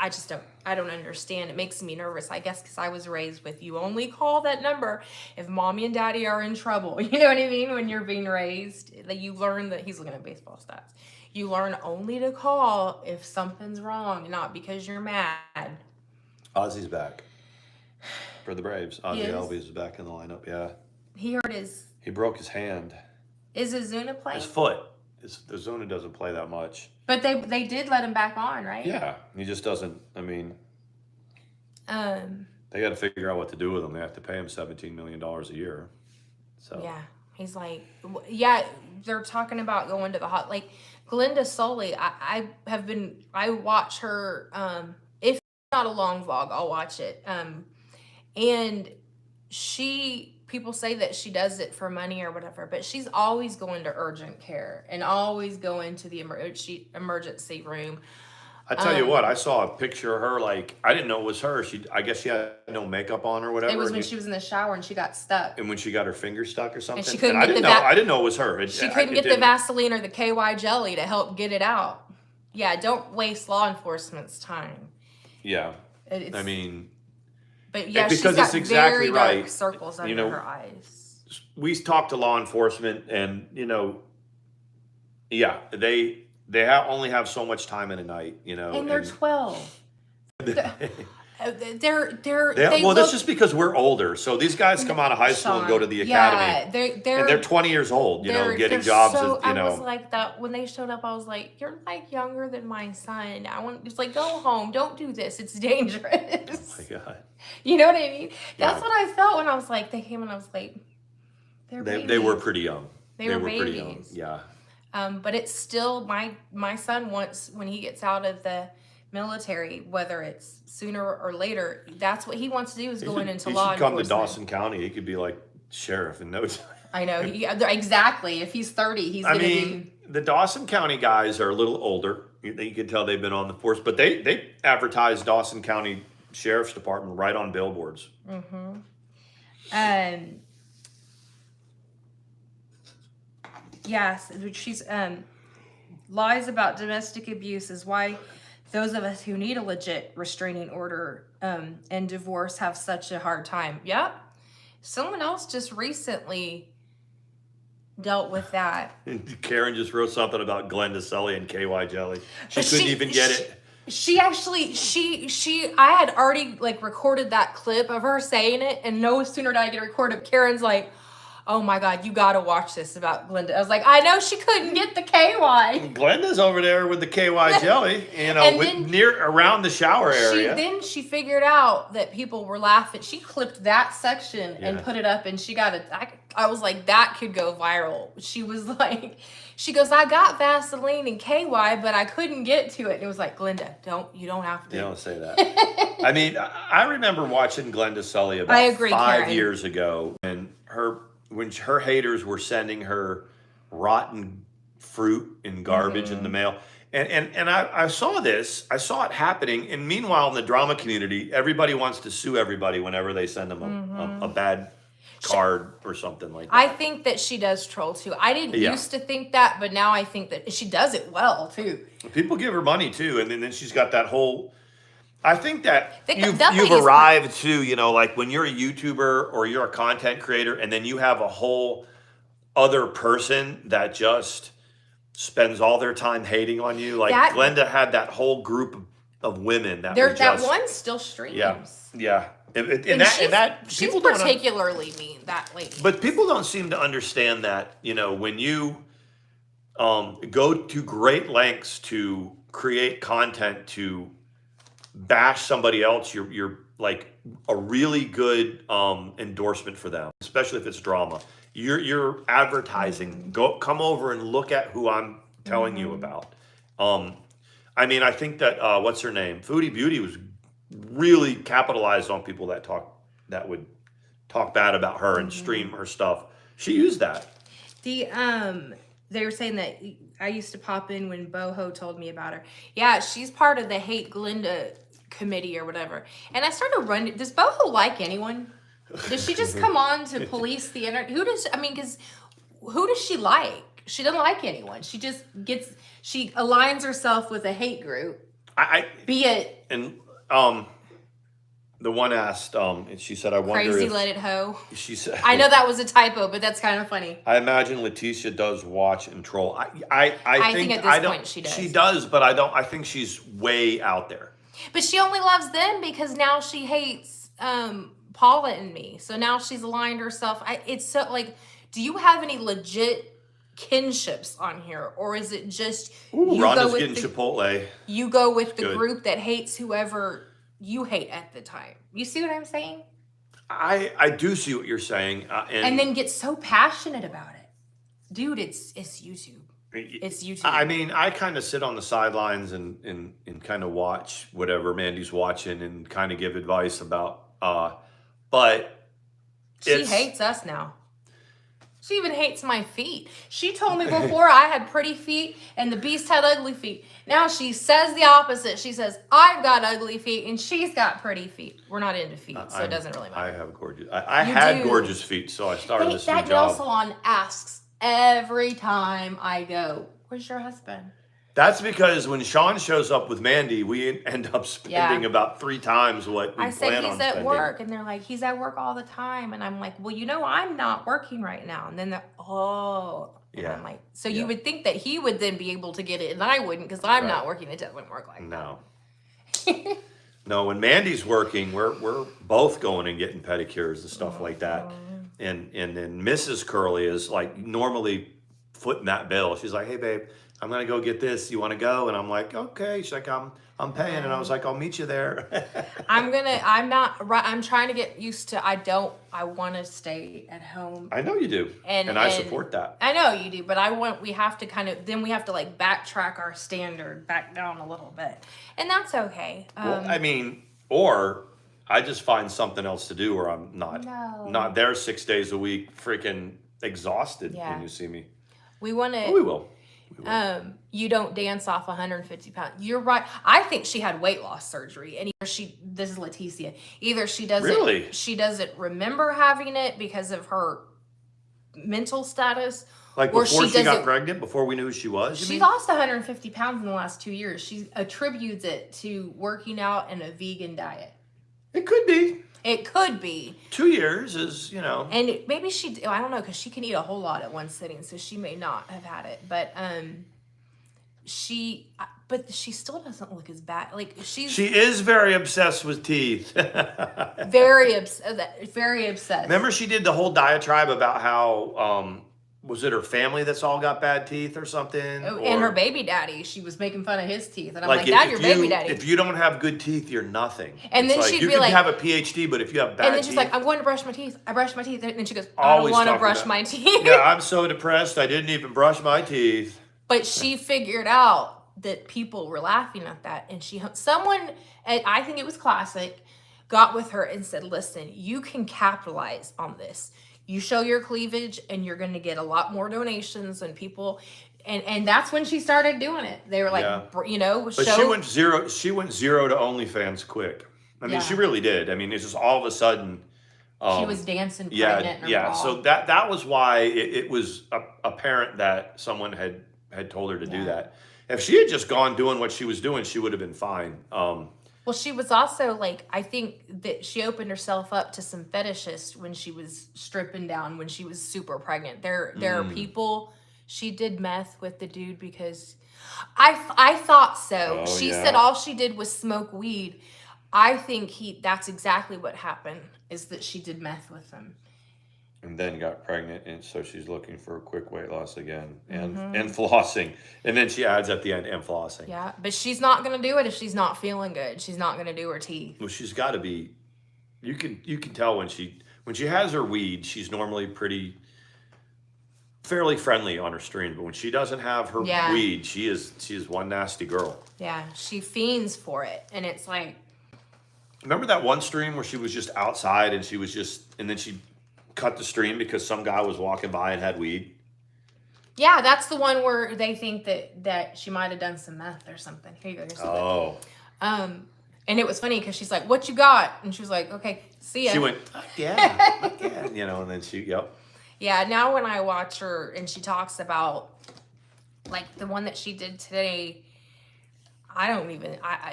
I don't understand. It makes me nervous, I guess, because I was raised with, you only call that number if mommy and daddy are in trouble. You know what I mean? When you're being raised, that you learn that, he's looking at baseball stats. You learn only to call if something's wrong, not because you're mad. Ozzy's back for the Braves. Ozzy Albies is back in the lineup. Yeah. He hurt his... He broke his hand. Is Azuna playing? His foot. Arizona doesn't play that much. But they did let him back on, right? Yeah, he just doesn't. I mean, they got to figure out what to do with him. They have to pay him $17 million a year. So yeah, he's like, yeah. They're talking about going to the like Glenda Sully. I watch her. If not a long vlog, I'll watch it. And people say that she does it for money or whatever, but she's always going to urgent care and always going to the emergency room. I tell you what, I saw a picture of her, like, I didn't know it was her. I guess she had no makeup on or whatever. It was when she was in the shower and she got stuck. And when she got her finger stuck or something. And she couldn't I didn't know it was her. She couldn't get the Vaseline or the KY jelly to help get it out. Yeah, don't waste law enforcement's time. Yeah. I mean, but yeah, because she's got it's exactly very right. dark circles under her eyes. We talked to law enforcement, and yeah, they only have so much time in a night, and they're 12. That's just because we're older. So these guys come out of high school and go to the academy. And they're 20 years old, getting jobs. I was like that when they showed up. I was like, "You're like younger than my son. It's like, go home. Don't do this. It's dangerous." Oh my God. You know what I mean? That's what I felt when I was like, they came and I was like, they were pretty young. They were pretty young. Yeah. But it's still my son wants, when he gets out of the military, whether it's sooner or later, that's what he wants to do, is going into law enforcement. He should come to Dawson County. He could be like sheriff in no time. I know. Exactly. If he's 30, he's going to be... The Dawson County guys are a little older. You can tell they've been on the force, but they advertise Dawson County Sheriff's Department right on billboards. Mm-hmm. Yes, she's lies about domestic abuse is why those of us who need a legit restraining order and divorce have such a hard time. Yep. Someone else just recently dealt with that. Karen just wrote something about Glenda Sully and KY jelly. She couldn't even get it. She actually, I had already recorded that clip of her saying it, and no sooner did I get a record of Karen's like, "Oh my God, you gotta watch this about Glenda." I was like, I know she couldn't get the KY. Glenda's over there with the KY jelly, around the shower area. Then she figured out that people were laughing. She clipped that section and put it up, and she got it. I was like, that could go viral. She was like, she goes, "I got Vaseline and KY, but I couldn't get to it." And it was like, Glenda, you don't have to. You don't say that. I mean, I remember watching Glenda Sully about 5 years ago, and when her haters were sending her rotten fruit and garbage in the mail. And I saw this. I saw it happening. And meanwhile, in the drama community, everybody wants to sue everybody whenever they send them a bad card or something like that. I think that she does troll too. I didn't used to think that, but now I think that she does it well too. People give her money too. And then she's got that whole... I think that you've arrived to, like when you're a YouTuber or you're a content creator, and then you have a whole other person that just spends all their time hating on you. Like Glenda had that whole group of women that that one still streams. Yeah. She's particularly mean, that lady. But people don't seem to understand that, when you go to great lengths to create content to bash somebody else, you're like a really good endorsement for them, especially if it's drama. You're advertising. Come over and look at who I'm telling you about. I mean, I think that what's her name, Foodie Beauty, was really capitalized on people that would talk bad about her and stream her stuff. She used that. They were saying that I used to pop in when Boho told me about her. Yeah, she's part of the Hate Glenda committee or whatever. And I started running. Does Boho like anyone? Does she just come on to police the internet? Who does she like? She doesn't like anyone. She just she aligns herself with a hate group. And the one asked, and she said, "I wonder Crazy if..." Let It Ho. She said, I know that was a typo, but that's kind of funny. I imagine Letitia does watch and troll. I think at this point she does. She does, but I think she's way out there. But she only loves them because now she hates Paula and me. So now she's aligned herself. It's so do you have any legit kinships on here, or is it just Ooh, you Rhonda's go with getting Chipotle. you go with the Good. group that hates whoever you hate at the time? You see what I'm saying? I do see what you're saying, And then get so passionate about it, dude. It's YouTube. It's YouTube. I mean, I kind of sit on the sidelines and kind of watch whatever Mandy's watching and kind of give advice about. But she hates us now. She even hates my feet. She told me before I had pretty feet and the beast had ugly feet. Now she says the opposite. She says, I've got ugly feet and she's got pretty feet. We're not into feet, so it doesn't really matter. I have gorgeous. I had gorgeous feet, so I started this new job. That nail salon asks every time I go, where's your husband? That's because when Sean shows up with Mandy, we end up spending about 3 times what we plan on spending. I say he's at work, and they're like, he's at work all the time. And I'm like, well, I'm not working right now. And then they're, And I'm like, so you would think that he would then be able to get it, and I wouldn't, because I'm not working. It doesn't work like that. No, when Mandy's working, we're both going and getting pedicures and stuff like that. And then Mrs. Curley is like normally footing that bill. She's like, hey, babe, I'm gonna go get this. You want to go? And I'm like, okay. She's like, I'm paying, and I was like, I'll meet you there. I'm trying to get used to. I want to stay at home. I know you do, and I support that. I know you do, but we have to like backtrack our standard back down a little bit, and that's okay. Well, I mean, or I just find something else to do where I'm not there 6 days a week, freaking exhausted when you see me. We want to. Oh, we will. You don't dance off 150 pounds. You're right. I think she had weight loss surgery, and this is Leticia. Either she doesn't remember having it because of her mental status, like before she got pregnant, before we knew who she was. She lost 150 pounds in the last 2 years. She attributes it to working out and a vegan diet. It could be. It could be. 2 years is, And maybe I don't know, because she can eat a whole lot at one sitting, so she may not have had it. But she still doesn't look as bad. Like she is very obsessed with teeth. Very obsessed. Remember, she did the whole diatribe about how was it her family that's all got bad teeth or something? Oh, and her baby daddy, she was making fun of his teeth, and I'm like, "That's your baby daddy. If you don't have good teeth, you're nothing." And then she'd be like, "You can have a PhD, but if you have bad teeth," and then she's like, "I'm going to brush my teeth. I brush my teeth," and then she goes, "I don't want to brush my teeth." Yeah, I'm so depressed. I didn't even brush my teeth. But she figured out that people were laughing at that, and someone, and I think it was Classic, got with her and said, "Listen, you can capitalize on this. You show your cleavage and you're going to get a lot more donations and people." And that's when she started doing it. They were like, But she went zero to OnlyFans quick. I mean, she really did. I mean, it's just all of a sudden. She was dancing pregnant in her bra. So that was why it was apparent that someone had told her to do that. If she had just gone doing what she was doing, she would have been fine. Well, she was also like, I think that she opened herself up to some fetishists when she was stripping down, when she was super pregnant. There are people, she did meth with the dude because I thought so. She said all she did was smoke weed. I think that's exactly what happened, is that she did meth with him. And then got pregnant, and so she's looking for a quick weight loss again, and flossing. And then she adds at the end, and flossing. Yeah, but she's not going to do it if she's not feeling good. She's not going to do her teeth. Well, she's got to be. You can tell when she has her weed, she's normally fairly friendly on her stream. But when she doesn't have her weed, she is one nasty girl. Yeah, she fiends for it, and it's like. Remember that one stream where she was just outside, and then she cut the stream because some guy was walking by and had weed? Yeah, that's the one where they think that she might have done some meth or something. Here you go. Here's something. And it was funny because she's like, "What you got?" And she was like, "Okay, see ya." She went, yeah, and then Yeah, now when I watch her and she talks about, like, the one that she did today,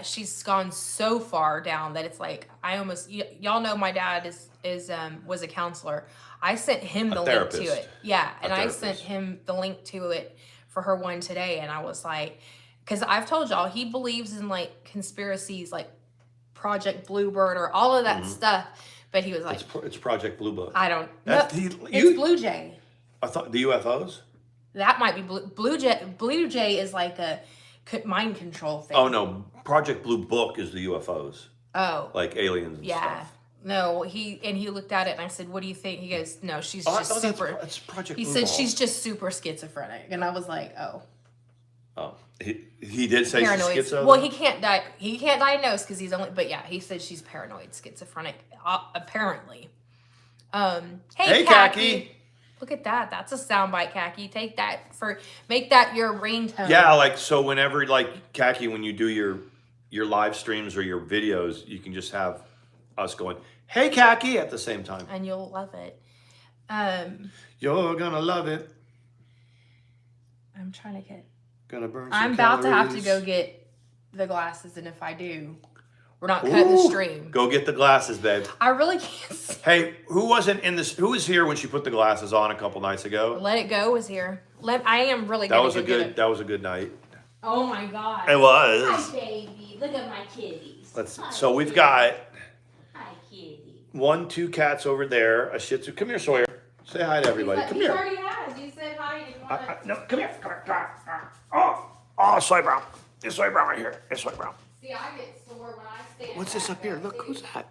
she's gone so far down that it's like, y'all know my dad was a counselor. I sent him the link to it. Yeah, and I sent him the link to it for her one today, and I was like, because I've told y'all, he believes in, like, conspiracies, like Project Bluebird or all of that stuff, but he was like, it's Project Bluebird. I don't know. It's Blue Jay. I thought the UFOs. That might be Blue Jay. Blue Jay is like a mind control thing. Oh no, Project Blue Book is the UFOs. Oh. Like aliens and stuff. No, he looked at it and I said, "What do you think?" He goes, "No, she's just super." That's Project He Blue said Ball. she's just super schizophrenic, and I was like, "Oh." Oh, he did say Paranoid. she's schizo? Well, he can't diagnose because he's only. But yeah, he said she's paranoid schizophrenic. Apparently. Hey, Khaki. Look at that. That's a soundbite, Khaki. Take that make that your ringtone. Yeah, like so whenever like Khaki, when you do your live streams or your videos, you can just have us going, "Hey, Khaki," at the same time. And you'll love it. You're gonna love it. I'm trying to get. Gonna burn. I'm about to have to go get the glasses, and if I do, we're not cutting the stream. Go get the glasses, babe. I really can't see. Hey, who wasn't in this? Who was here when she put the glasses on a couple nights ago? Let It Go was here. I am really. That was a good. That was a good night. Oh my God. It was. Hi, baby. Look at my kitties. So we've got. Hi, kitty. 2 cats over there. A Shih Tzu. Come here, Sawyer. Say hi to everybody. Come He here. already has. You said hi. Didn't want to. No, come here. Oh, Soy Brown. It's Soy Brown right here. It's Soy Brown. See, I get sore when I stand. What's this up here? Look, who's that?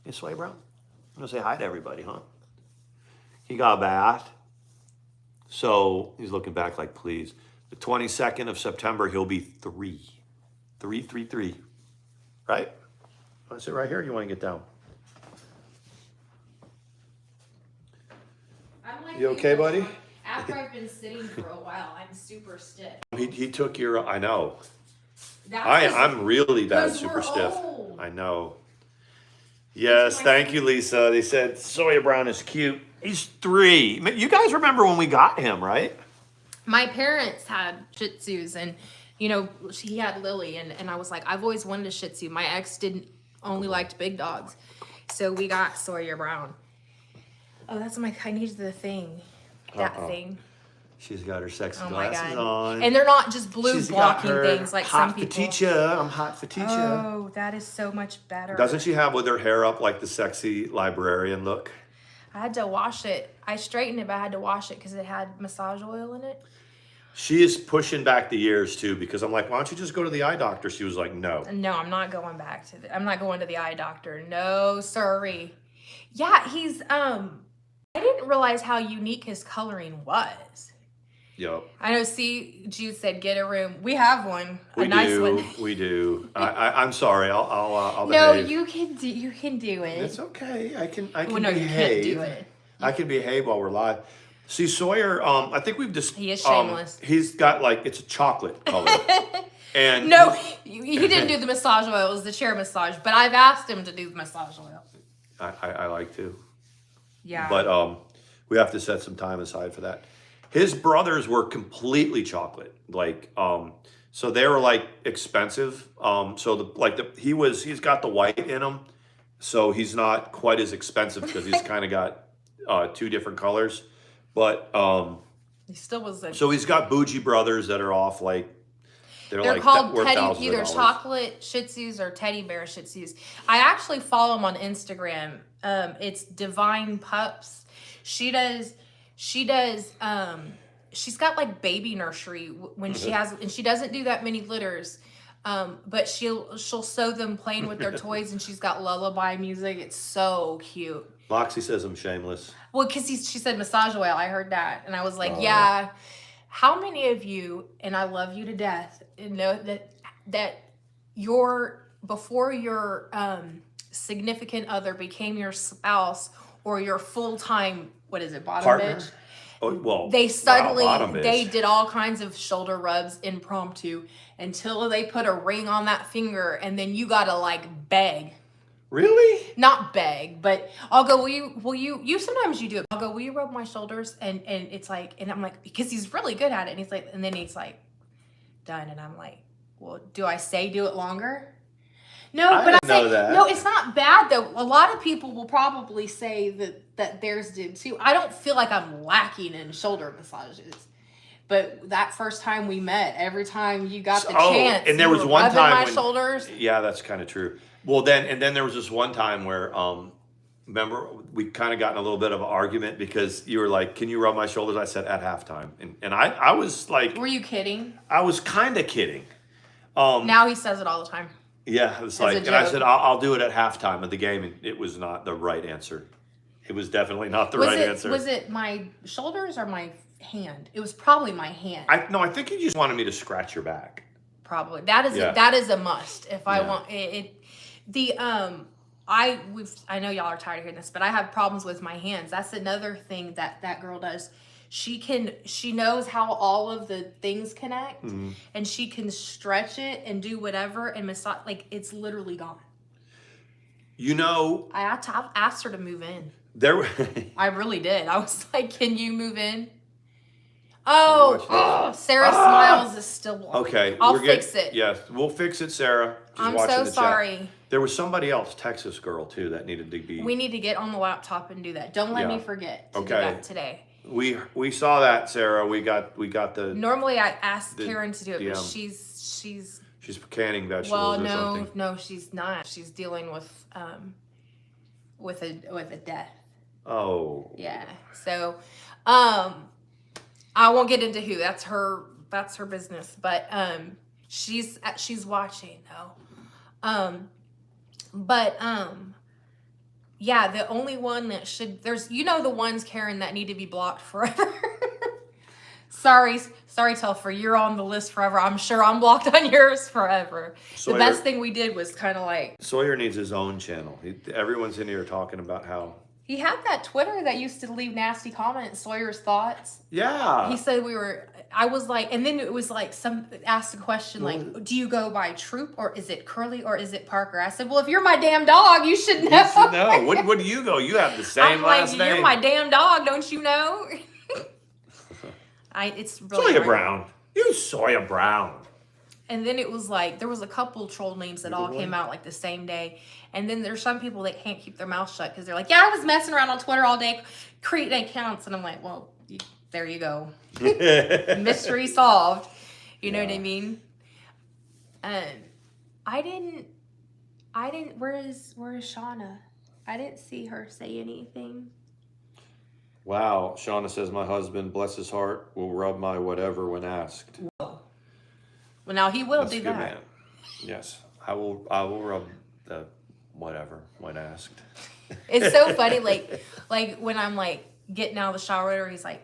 It's Soy Brown. I'm gonna say hi to everybody, huh? He got a bath. So he's looking back like, please. The 22nd of September, he'll be 3. 3. Right? Want to sit right here or you want to get down? I'm like You okay, buddy? After I've been sitting for a while, I'm super stiff. He took your, I know. That's I'm really bad, 'cause super we're stiff. old. I know. Yes, thank you, Lisa. They said Sawyer Brown is cute. He's 3. You guys remember when we got him, right? My parents had Shih Tzus, and he had Lily, and I was like, I've always wanted a Shih Tzu. My ex only liked big dogs, so we got Sawyer Brown. Oh, that's I need the thing. That thing. She's got her sexy Oh my glasses God. on. And they're not just blue She's blocking got her things like hot some people. Faticha. I'm hot Faticha. Oh, that is so much better. Doesn't she have with her hair up like the sexy librarian look? I had to wash it. I straightened it, but I had to wash it because it had massage oil in it. She is pushing back the years too, because I'm like, why don't you just go to the eye doctor? She was like, no. No, I'm not going back to I'm not going to the eye doctor. No, sorry. Yeah, he's I didn't realize how unique his coloring was. Yep. I know. See, Jude said, "Get a room." We have one, We nice do. one. We do. I'm sorry. I'll No, behave. you can do. You can do it. It's okay. I can Well, no, behave. you can't do it. I can behave while we're live. See, Sawyer. I think we've just. He is shameless. He's got it's a chocolate color. And No, he didn't do the massage oil. It was the chair massage. But I've asked him to do the massage oil. I like to. Yeah. But we have to set some time aside for that. His brothers were completely chocolate, so they were expensive. He's got the white in him, so he's not quite as expensive because he's kind of got 2 different colors. But he still was. So he's got bougie brothers that are off they're called worth thousands either of dollars. Chocolate Shih Tzus or teddy bear Shih Tzus. I actually follow him on Instagram. It's Divine Pups. She's got baby nursery when she has, and she doesn't do that many litters. But she'll sew them playing with their toys, and she's got lullaby music. It's so cute. Loxy says I'm shameless. Well, because she said massage oil. I heard that, and I was like, yeah. How many of you, and I love you to death, know that before your significant other became your spouse or your full-time, what is it, bottom Partner? bitch? Oh, well, They suddenly, bottom bitch. they did all kinds of shoulder rubs impromptu until they put a ring on that finger, and then you gotta beg. Really? Not beg, but I'll go, will you sometimes you do it. I'll go, will you rub my shoulders? And it's and I'm like, because he's really good at it. And he's like, and then he's like, done. And I'm like, well, do I say do it longer? No, I but didn't know that. no, it's not bad though. A lot of people will probably say that theirs did too. I don't feel like I'm lacking in shoulder massages. But that first time we met, every time you got the chance, and there was one rubbing time my when, shoulders. Yeah, that's kind of true. Well, then there was this one time where remember we kind of got in a little bit of an argument because you were like, "Can you rub my shoulders?" I said at halftime, and I was like, Were you kidding? I was kind of kidding. Now he says it all the time. Yeah, it was As a like, and I joke. said, I'll do it at halftime of the game, and it was not the right answer. It was definitely not the right answer. Was it my shoulders or my hand? It was probably my hand. I think you just wanted me to scratch your back. Probably that is a must. If I want it, I know y'all are tired of hearing this, but I have problems with my hands. That's another thing that girl does. She knows how all of the things connect, and she can stretch it and do whatever and massage. Like it's literally gone. You know, I asked her to move in. there. I really did. I was like, "Can you move in?" Oh, Sarah Smiles is still blocking. Okay, I'll fix it. Yes, we'll fix it, Sarah. Just I'm watching so the chat. sorry. There was somebody else, Texas girl too, that needed to be. We need to get on the laptop and do that. Don't let me forget to do that today. We saw that, Sarah. We got the. Normally, I ask Karen to do it, but she's canning vegetables well, or something. no, she's not. She's dealing with a death. Oh. Yeah. So, I won't get into who. That's her business. But she's watching though. Yeah, the only one that should the ones, Karen, that need to be blocked forever. Sorry, Telfer, you're on the list forever. I'm sure I'm blocked on yours forever. Sawyer, the best thing we did was kind of like Sawyer needs his own channel. Everyone's in here talking about how he had that Twitter that used to leave nasty comments, Sawyer's Thoughts. Yeah. He said I was like, and then it was like asked a question like, do you go by Troop or is it Curly or is it Parker? I said, well, if you're my damn dog, you should know. You should know. What do you go? You have the same last name. You're my damn dog, don't you know? It's really Sawyer Brown. You Sawyer Brown. And then it was like, there was a couple troll names that all came out like the same day. And then there's some people that can't keep their mouth shut because they're like, yeah, I was messing around on Twitter all day, creating accounts. And I'm like, well, there you go. Mystery solved. You know what I mean? I didn't, where is Shauna? I didn't see her say anything. Wow. Shauna says, my husband, bless his heart, will rub my whatever when asked. Whoa. Well, now he will That's do a good that. Man. Yes. I will rub the whatever when asked. It's so funny, like when I'm like getting out of the shower, he's like,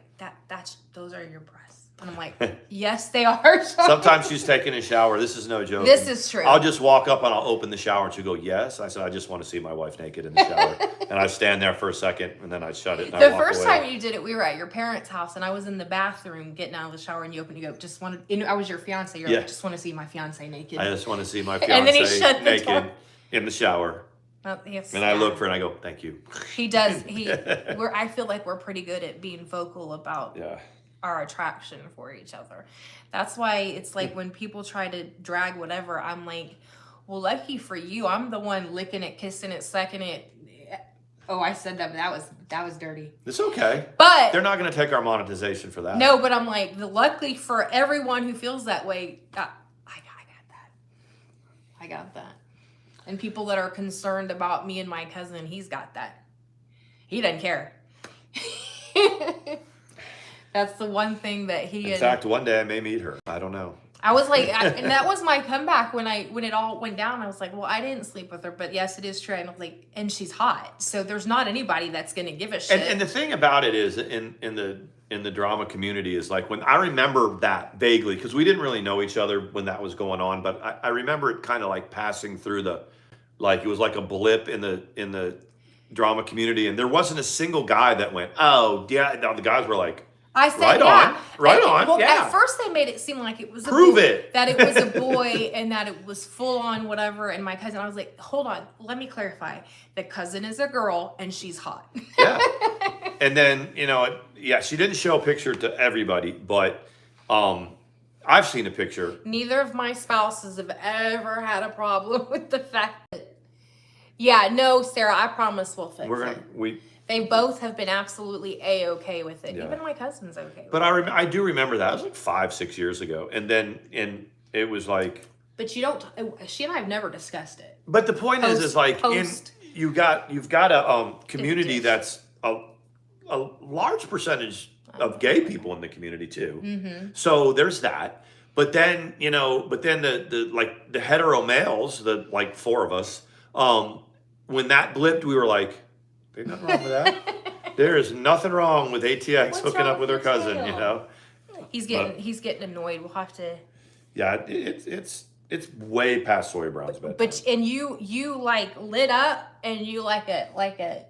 those are your breasts. And I'm like, yes, they are. Sometimes she's taking a shower. This is no joke. This is true. I'll just walk up and I'll open the shower and she'll go, yes. I said, I just want to see my wife naked in the shower. And I stand there for a second and then I shut it. And The I walk first away. time you did it, we were at your parents' house and I was in the bathroom getting out of the shower and you opened, you go, I was your fiance. You're like, just want to see my fiance naked. I just want to see my And then he fiance shut the naked door. in the shower. Yes, And I look for it and I go, thank you. He does. I feel like we're pretty good at being vocal about our attraction for each other. That's why it's like when people try to drag whatever, I'm like, well, lucky for you. I'm the one licking it, kissing it, sucking it. Oh, I said that, but that was dirty. It's okay. But they're not going to take our monetization for that. No, but I'm like, luckily for everyone who feels that way, I got that. I got that. And people that are concerned about me and my cousin, he's got that. He doesn't care. That's the one thing that he. In fact, one day I may meet her. I don't know. I was like, and that was my comeback when it all went down. I was like, well, I didn't sleep with her, but yes, it is true. And I'm like, and she's hot, so there's not anybody that's gonna give a shit. And the thing about it is, in the drama community, is like when I remember that vaguely because we didn't really know each other when that was going on, but I remember it kind of like passing through it was like a blip in the drama community, and there wasn't a single guy that went, oh yeah. The guys were like. I said, right on. Well, yeah. At first they made it seem like it was that it was a boy and that it was full on whatever. And my cousin, I was like, hold on, let me clarify. The cousin is a girl and she's hot. Yeah. And then, she didn't show a picture to everybody, but I've seen a picture. Neither of my spouses have ever had a problem with the fact that, yeah, no, Sarah, I promise we'll fix it. They both have been absolutely A-okay with it. Yeah. Even my cousin's okay with it. I do remember that. It was like 5-6 years ago. And then it was like... But she and I have never discussed it. But the point is like... you've got a community that's a large percentage of gay people in the community too. Mm-hmm. So there's that. But then the like the hetero males, the like 4 of us, when that blipped, we were like, "There's nothing wrong with that. There is nothing wrong with ATX What's hooking wrong up with her with cousin." tail? You know. He's getting annoyed. We'll have to. Yeah, it's way past Sawyer Brown's bedtime. But and you like lit up and you like a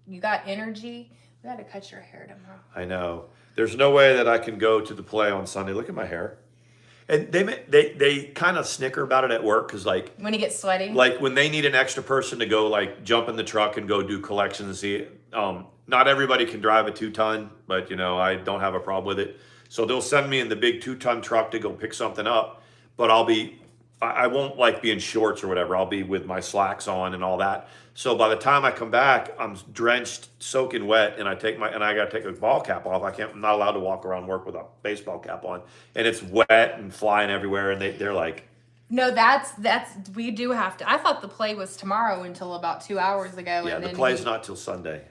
you got energy. We got to cut your hair tomorrow. I know. There's no way that I can go to the play on Sunday. Look at my hair. And they kind of snicker about it at work because like When he gets sweaty. like when they need an extra person to go like jump in the truck and go do collections and see. Not everybody can drive a 2-ton, but I don't have a problem with it. So they'll send me in the big 2-ton truck to go pick something up, but I won't like be in shorts or whatever. I'll be with my slacks on and all that. So by the time I come back, I'm drenched, soaking wet, and I got to take a ball cap off. I'm not allowed to walk around work with a baseball cap on, and it's wet and flying everywhere. And they're like, no, that's we do have to. I thought the play was tomorrow until about 2 hours ago. yeah, and the then play's not till Sunday.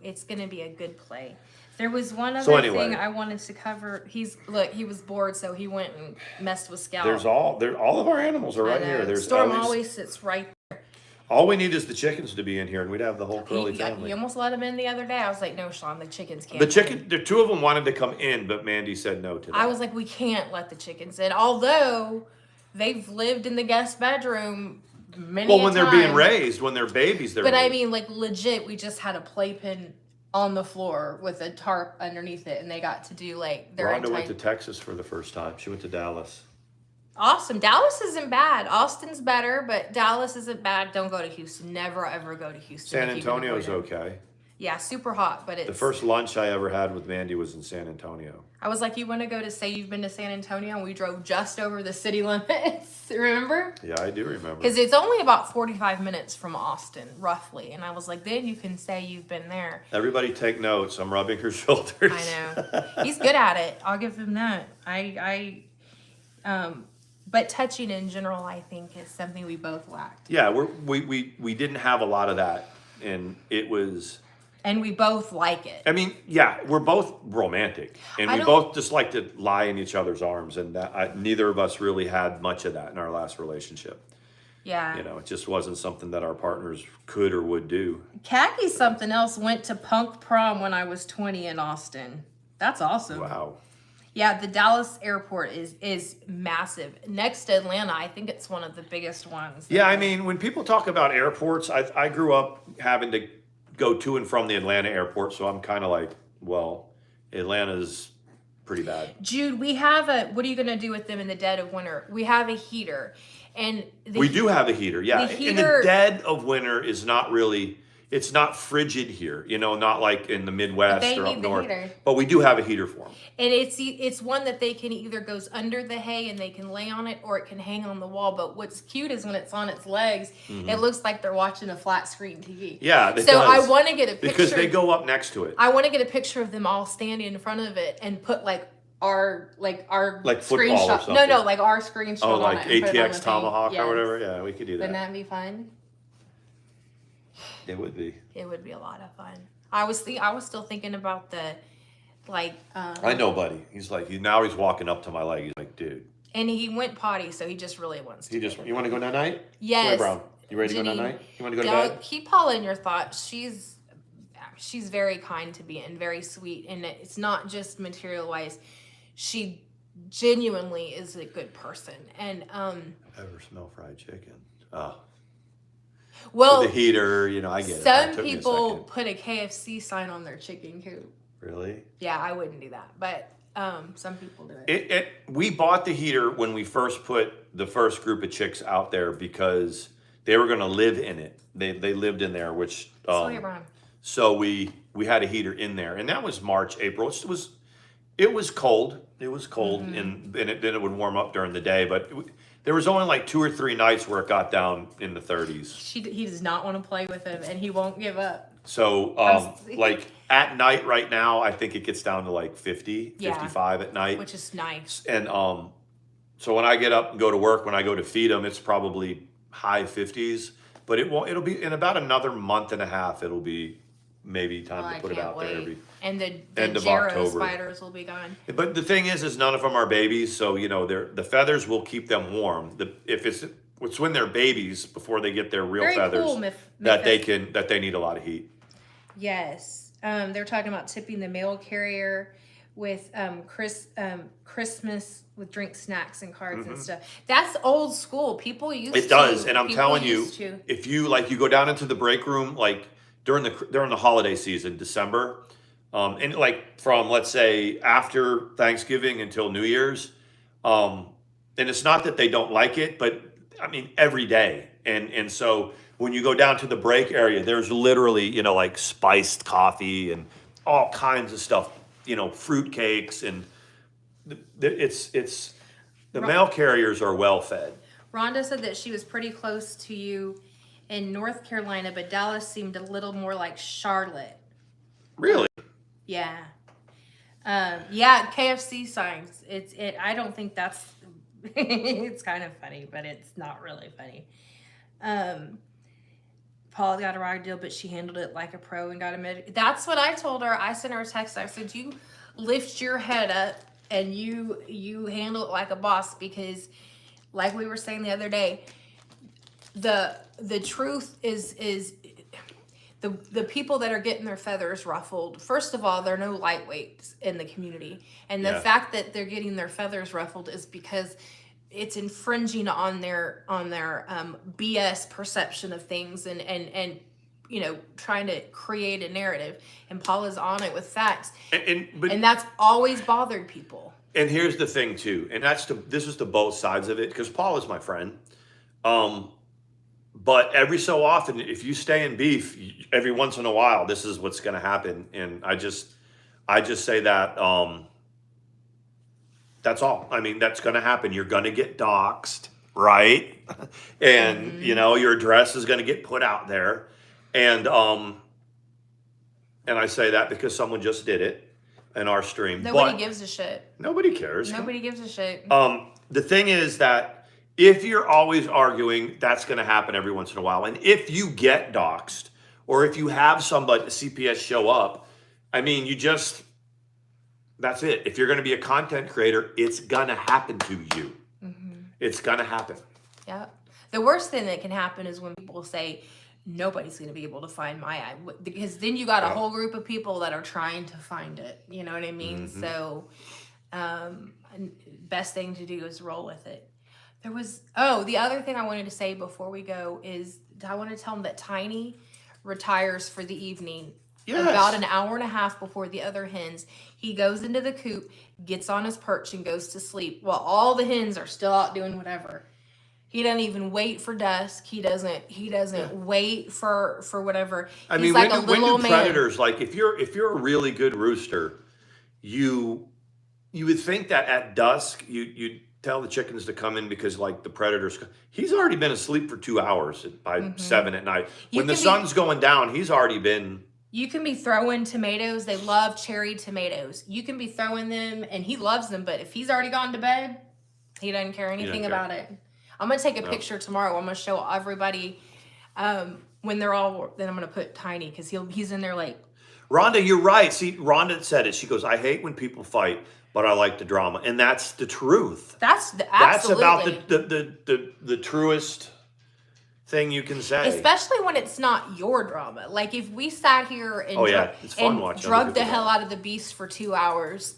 It's gonna be a good play. There was one other So anyway. thing I wanted to cover. He was bored, so he went and messed with Scout. All of our animals are right here. There's Storm Ellie's. always sits right. All we need is the chickens to be in here, and we'd have the whole Curly family. You almost let him in the other day. I was like, no, Sean, the chickens can't. The 2 of them wanted to come in, but Mandy said no to that. I was like, we can't let the chickens in, although they've lived in the guest bedroom many. Well, when they're being raised, when they're babies, they're. But I mean, like legit, we just had a playpen on the floor with a tarp underneath it, and they got to do like their. Rhonda went to Texas for the first time. She went to Dallas. Awesome. Dallas isn't bad. Austin's better, but Dallas isn't bad. Don't go to Houston. Never ever go to Houston. San Antonio's okay. Yeah, super hot, but it's. The first lunch I ever had with Mandy was in San Antonio. I was like, you want to go to say you've been to San Antonio, and we drove just over the city limits. Remember? Yeah, I do remember. Because it's only about 45 minutes from Austin, roughly. And I was like, then you can say you've been there. Everybody take notes. I'm rubbing her shoulders. I know. He's good at it. I'll give him that. But touching in general, I think, is something we both lacked. Yeah, we didn't have a lot of that, and it was. And we both like it. I mean, yeah, we're both romantic, and we both just like to lie in each other's arms, and neither of us really had much of that in our last relationship. Yeah. It just wasn't something that our partners could or would do. Khaki something else went to punk prom when I was 20 in Austin. That's awesome. Wow. Yeah, the Dallas airport is massive. Next to Atlanta, I think it's one of the biggest ones. Yeah, I mean, when people talk about airports, I grew up having to go to and from the Atlanta airport, so I'm kind of like, well, Atlanta's pretty bad. Jude, we have what are you going to do with them in the dead of winter? We have a heater. And we do have a heater, yeah. In the dead of winter is not really, it's not frigid here, not like in the Midwest or up north. But we do have a heater for them. And it's one that they can either goes under the hay and they can lay on it, or it can hang on the wall. But what's cute is when it's on its legs, it looks like they're watching a flat screen TV. Yeah, it so does. I want to get a picture because they go up next to it. I want to get a picture of them all standing in front of it and put our screenshot. No, like our screenshot. Oh, like on it ATX Tomahawk or whatever. Yeah, we could do that. Wouldn't that be fun? It would be. It would be a lot of fun. I was still thinking about the I know, buddy. He's like, now he's walking up to my leg. He's like, dude. And he went potty, so he just really wants to. You want to go night night? Yes. Brown, you ready to go night night? You want to go to bed? Keep Paula in your thoughts. She's very kind to me and very sweet, and it's not just material wise. She genuinely is a good person, and Ever smell fried chicken? Oh. Well, with the heater, I get it. Some people put a KFC sign on their chicken coop. Really? Yeah, I wouldn't do that, but some people do it. We bought the heater when we first put the first group of chicks out there because they were going to live in it. They lived in there, which so we had a heater in there, and that was March, April. It was cold. It was cold, and then it would warm up during the day, but. There was only like 2 or 3 nights where it got down in the 30s. He does not want to play with him, and he won't give up. So, like at night right now, I think it gets down to like 50, 55 at night. Which is nice. And so when I get up and go to work, when I go to feed them, it's probably high 50s. but it won't. It'll be in about another month and a half. It'll be maybe time to put it out there. And the End of Jarrow October. spiders will be gone. But the thing is none of them are babies, so you know the feathers will keep them warm. If it's when they're babies before they get their real Very feathers cool, that they need a lot of heat. Yes, they're talking about tipping the mail carrier with Christmas with drink, snacks, and cards and stuff. That's old school. People used to. It does, and I'm telling you, if you go down into the break room like during the holiday season, December. And like from, let's say, after Thanksgiving until New Year's, and it's not that they don't like it, but I mean, every day. And so when you go down to the break area, there's literally, like spiced coffee and all kinds of stuff, fruit cakes. And it's the mail carriers are well fed. Rhonda said that she was pretty close to you in North Carolina, but Dallas seemed a little more like Charlotte. Really? Yeah. Yeah, KFC signs. I don't think that's it's kind of funny, but it's not really funny. Paul got a ride deal, but she handled it like a pro and got a med. That's what I told her. I sent her a text. I said, you lift your head up and you handle it like a boss, because like we were saying the other day, the truth is the people that are getting their feathers ruffled, first of all, they're no lightweights in the community. And the fact that they're getting their feathers ruffled is because it's infringing on their BS perception of things and trying to create a narrative. And Paula's on it with facts. And that's always bothered people. And here's the thing too, and this is the both sides of it, because Paul is my friend. But every so often, if you stay in beef, every once in a while, this is what's going to happen. And I just say that that's all. I mean, that's going to happen. You're going to get doxxed, right? And your address is going to get put out there. And I say that because someone just did it in our stream. Nobody gives a shit. Nobody cares. Nobody gives a shit. The thing is that if you're always arguing, that's going to happen every once in a while. And if you get doxxed, or if you have somebody, CPS, show up, I mean, that's it. If you're going to be a content creator, it's going to happen to you. It's going to happen. Yeah. The worst thing that can happen is when people say, nobody's going to be able to find my eye. Because then you got a whole group of people that are trying to find it. You know what I mean? So, best thing to do is roll with it. The other thing I wanted to say before we go is I want to tell them that Tiny retires for the evening. Yes. About an hour and a half before the other hens. He goes into the coop, gets on his perch, and goes to sleep while all the hens are still out doing whatever. He doesn't even wait for dusk. He doesn't wait for whatever. I mean, like when do predators, like if you're a really good rooster, you would think that at dusk you'd tell the chickens to come in, because like the predators, he's already been asleep for 2 hours by 7 at night. When the sun's going down, he's already been. You can be throwing tomatoes. They love cherry tomatoes. You can be throwing them and he loves them, but if he's already gone to bed, he doesn't care anything about it. I'm going to take a picture tomorrow. I'm going to show everybody when they're all, then I'm going to put Tiny, because he's in there like. Rhonda, you're right. See, Rhonda said it. She goes, I hate when people fight, but I like the drama. And that's the truth. That's about the truest thing you can say. Especially when it's not your drama. Like if we sat here and, it's fun watching drugged the hell out of the beast for 2 hours,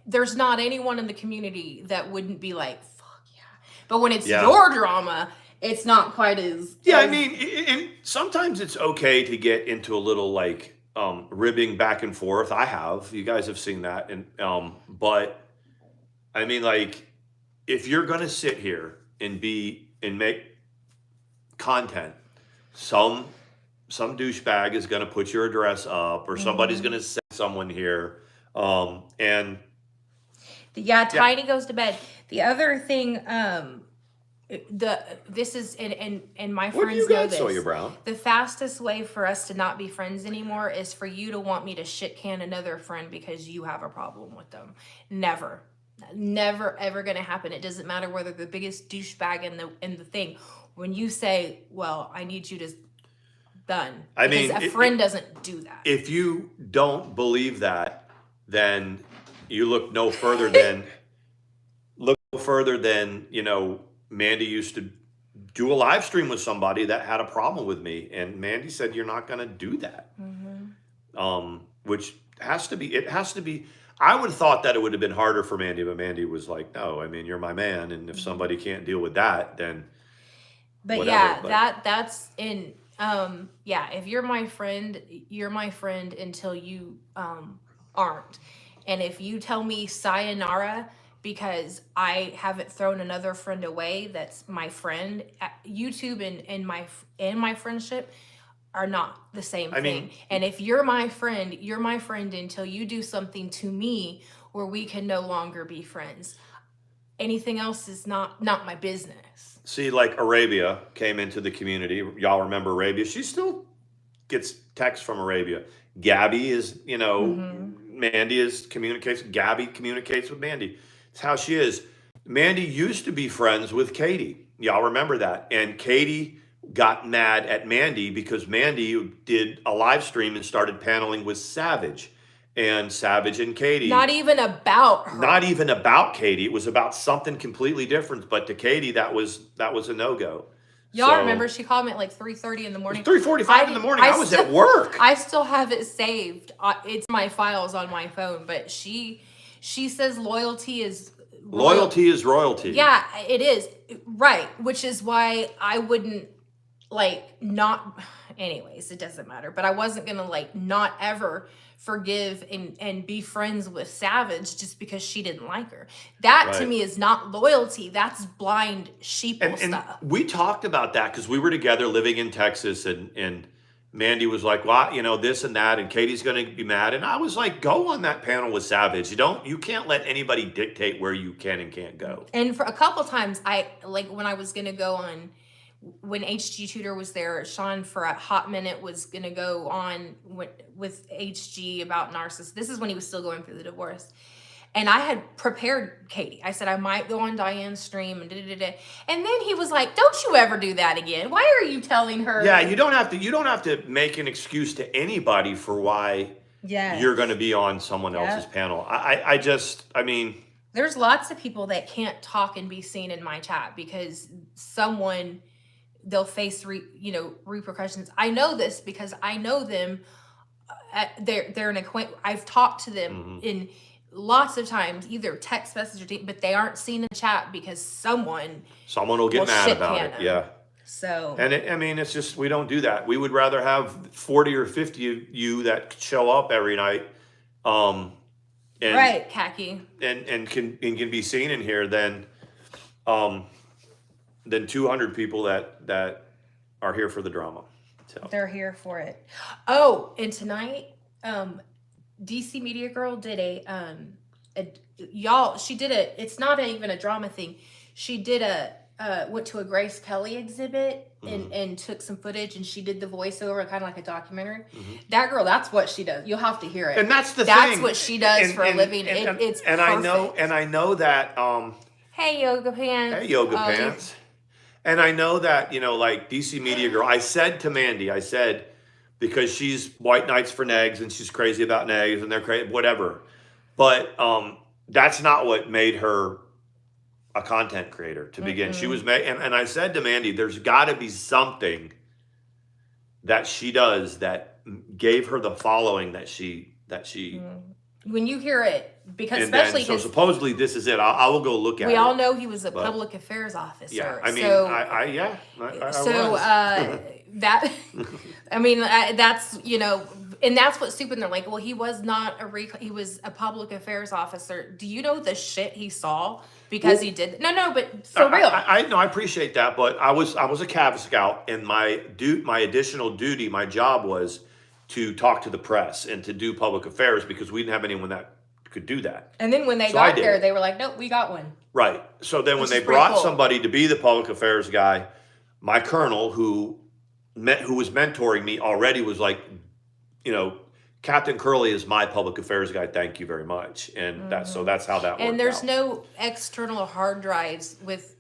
there's not anyone in the community that wouldn't be like, fuck yeah. But when it's your drama, it's not quite as. Yeah, I mean, and sometimes it's okay to get into a little like ribbing back and forth. You guys have seen that. And but I mean, like, if you're gonna sit here and make content, some douchebag is gonna put your address up, or somebody's gonna send someone here. Tiny goes to bed. The other thing, this is and my friends know this. Sawyer Brown? The fastest way for us to not be friends anymore is for you to want me to shit can another friend because you have a problem with them. Never ever gonna happen. It doesn't matter whether the biggest douchebag in the thing. when you say, well, I need you to done. I because mean, a friend doesn't do that. If you don't believe that, then you look no further than Mandy used to do a live stream with somebody that had a problem with me, and Mandy said, "You're not going to do that." Which has to be. I would have thought that it would have been harder for Mandy, but Mandy was like, "No, I mean, you're my man, and if somebody can't deal with that, then." But whatever. yeah, that's in. If you're my friend until you aren't. And if you tell me sayonara because I haven't thrown another friend away, that's my friend. YouTube and my friendship are not the same thing. And if you're my friend until you do something to me where we can no longer be friends. Anything else is not my business. See, like Arabia came into the community. Y'all remember Arabia? She still gets texts from Arabia. Gabby is, Mandy communicates. Gabby communicates with Mandy. It's how she is. Mandy used to be friends with Katie. Y'all remember that? And Katie got mad at Mandy because Mandy did a live stream and started paneling with Savage. And Savage and Katie. Not even about her. Not even about Katie. It was about something completely different. But to Katie, that was a no-go. Y'all remember she called me at like 3:30 in the morning. 3:45 in the morning. I was at work. I still have it saved. It's my files on my phone. But she says loyalty is royalty. Yeah, it is. Right. Which is why I wouldn't not. Anyways, it doesn't matter. But I wasn't gonna not ever forgive and be friends with Savage just because she didn't like her. That to me is not loyalty. That's blind sheeple stuff. We talked about that because we were together living in Texas, and Mandy was like, well, this and that, and Katie's going to be mad. And I was like, go on that panel with Savage. You can't let anybody dictate where you can and can't go. And for a couple times, when I was going to go on, when HG Tutor was there, Sean for a hot minute was going to go on with HG about narcissist. This is when he was still going through the divorce. And I had prepared Katie. I said, I might go on Diane's stream and da-da-da-da. And then he was like, don't you ever do that again. Why are you telling her? Yeah, you don't have to make an excuse to anybody for why you're going to be on someone else's panel. I mean. There's lots of people that can't talk and be seen in my chat because they'll face repercussions. I know this because I know them. They're an acquaintance. I've talked to them in lots of times, either text message or but they aren't seen in chat because someone will get mad about it. Yeah. So it's just we don't do that. We would rather have 40 or 50 of you that show up every night. Right, khaki. And can be seen in here than 200 people that are here for the drama. So they're here for it. Oh, and tonight, DC Media Girl did it's not even a drama thing. She did went to a Grace Kelly exhibit and took some footage, and she did the voiceover, kind of like a documentary. That girl, that's what she does. You'll have to hear it. And that's thing. That's what she does for a living. It's perfect. I know that. Hey, Yoga Pants. Hey, Yoga Pants. And I know that, like DC Media Girl, I said to Mandy, because she's white knights for negs and she's crazy about negs and they're crazy, whatever. But that's not what made her a content creator to begin. She was made, and I said to Mandy, there's got to be something that she does that gave her the following that she. When you hear it, because especially so supposedly this is it. I will go look at it. We all know he was a public affairs officer. Yeah, I mean, that's and that's what stupid. They're like, well, he was not he was a public affairs officer. Do you know the shit he saw because he did? No, but for real. I appreciate that, but I was a Cav Scout, and my additional duty, my job was to talk to the press and to do public affairs because we didn't have anyone that could do that. And then when they got there, they were like, nope, we got one. Right. So then when they brought somebody to be the public affairs guy, my colonel who was mentoring me already was like, Captain Curley is my public affairs guy. Thank you very much. And that's how that worked. And there's no external hard drives with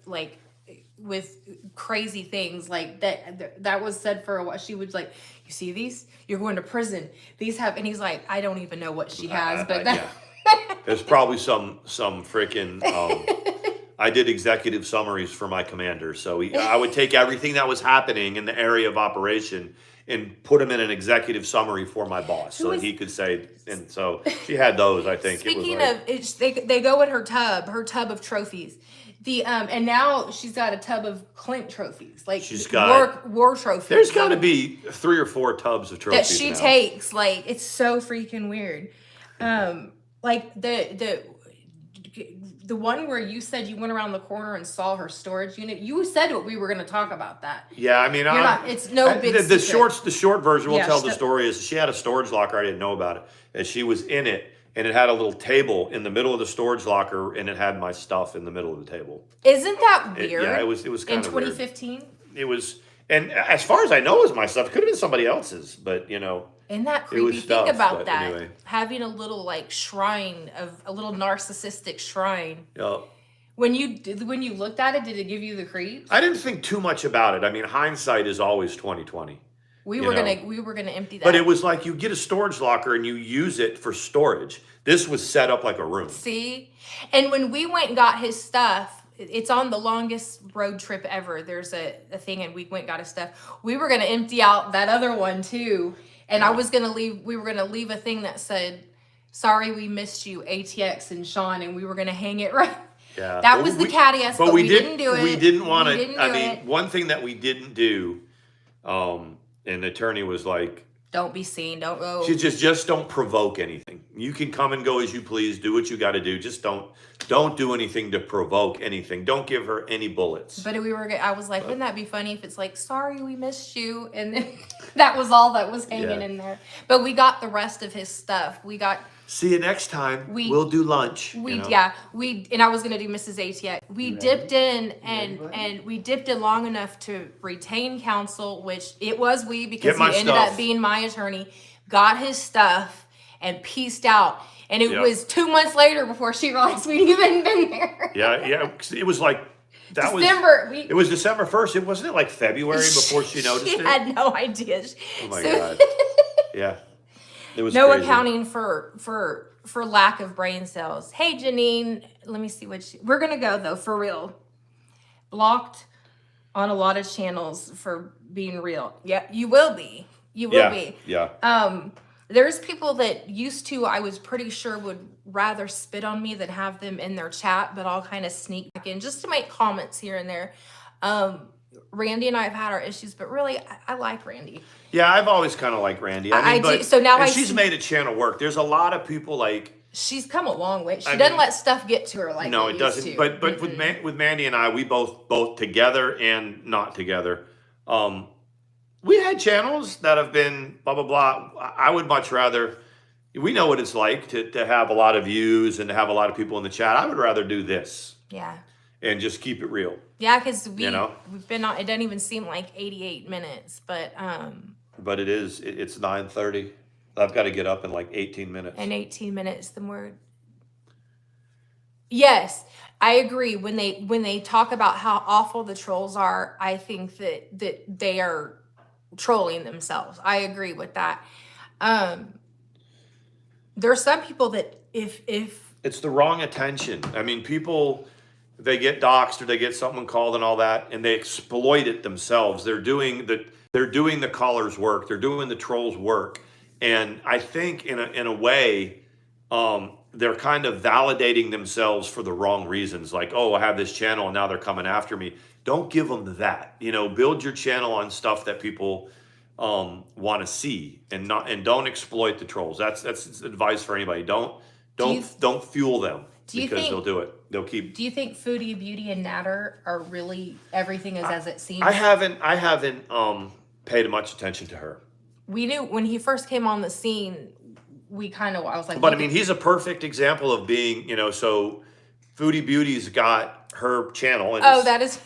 crazy things like that was said for a while. She was like, you see these? You're going to prison. These have, and he's like, I don't even know what she has, but that. Yeah. There's probably some freaking. I did executive summaries for my commander, so I would take everything that was happening in the area of operation and put them in an executive summary for my boss, so that he could say. And so she had those. I think. Speaking they go in her tub of trophies. And now she's got a tub of Clint trophies, like she's got war trophies. There's got to be 3 or 4 tubs of trophies that she now. takes. Like, it's so freaking weird. Like the one where you said you went around the corner and saw her storage unit. You said what we were going to talk about that. Yeah, I mean, it's no big secret. The short version. We'll tell the story is she had a storage locker. I didn't know about it, and she was in it. And it had a little table in the middle of the storage locker, and it had my stuff in the middle of the table. Isn't that weird? Yeah, it was kind of weird. In 2015? It was, and as far as I know, it was my stuff. It could have been somebody else's, but Isn't that creepy? Think about that. Anyway. Having a little like shrine of a little narcissistic shrine. Yeah. When you looked at it, did it give you the creeps? I didn't think too much about it. I mean, hindsight is always 20/20. We were gonna empty that. But it was like you get a storage locker and you use it for storage. This was set up like a room. See? And when we went and got his stuff, it's on the longest road trip ever. There's a thing, and we went and got his stuff. We were gonna empty out that other one too. And we were gonna leave a thing that said, "Sorry we missed you, ATX and Sean," and we were gonna hang it right. Yeah. That was the cattiest, but we didn't do it. We didn't want to. I mean, one thing that we didn't do, and the attorney was like, don't be seen. Don't go. She just don't provoke anything. You can come and go as you please. Do what you got to do. Just don't do anything to provoke anything. Don't give her any bullets. But I was like, wouldn't that be funny if it's like, sorry, we missed you, and then that was all that was hanging in there. But we got the rest of his stuff. We got. See you next time. We'll do lunch. And I was gonna do Mrs. ATX. We dipped in and we dipped in long enough to retain counsel, which it was because he ended up being my attorney, got his stuff and pieced out. And it was 2 months later before she realized we'd even been there. Yeah. It was like December. It was December 1st. It wasn't like February before she noticed it. She had no idea. Oh my God. Yeah. It was no crazy. Accounting for lack of brain cells. Hey Janine, let me see we're gonna go though, for real. Blocked on a lot of channels for being real. Yeah, you will be. You will be. Yeah. There's people that used to, I was pretty sure would rather spit on me than have them in their chat, but I'll kind of sneak back in just to make comments here and there. Randy and I have had our issues, but really, I like Randy. Yeah, I've always kind of liked Randy. I do. So now she's made a channel work. There's a lot of people like. She's come a long way. She doesn't let stuff get to her like. No, it doesn't. To. But with Mandi and I, we both together and not together. We had channels that have been blah blah blah. I would much rather. We know what it's like to have a lot of views and to have a lot of people in the chat. I would rather do this. Yeah. And just keep it real. Yeah, because we've been on. It doesn't even seem like 88 minutes, but. But it is. It's 9:30. I've got to get up in like 18 minutes. In 18 minutes, the more. Yes, I agree. When they talk about how awful the trolls are, I think that they are trolling themselves. I agree with that. There are some people that if it's the wrong attention. I mean, people. They get doxxed or they get something called and all that, and they exploit it themselves. They're doing the caller's work. They're doing the troll's work, and I think in a way, they're kind of validating themselves for the wrong reasons. Like, oh, I have this channel, and now they're coming after me. Don't give them that. Build your channel on stuff that people want to see, and don't exploit the trolls. That's advice for anybody. Don't fuel them. They'll do it. They'll keep. Do you think Foodie, Beauty, and Natter are really everything is as it seems? I haven't paid much attention to her. We knew when he first came on the scene. I was like. But I mean, he's a perfect example of being, So, Foodie Beauty's got her channel. And that is.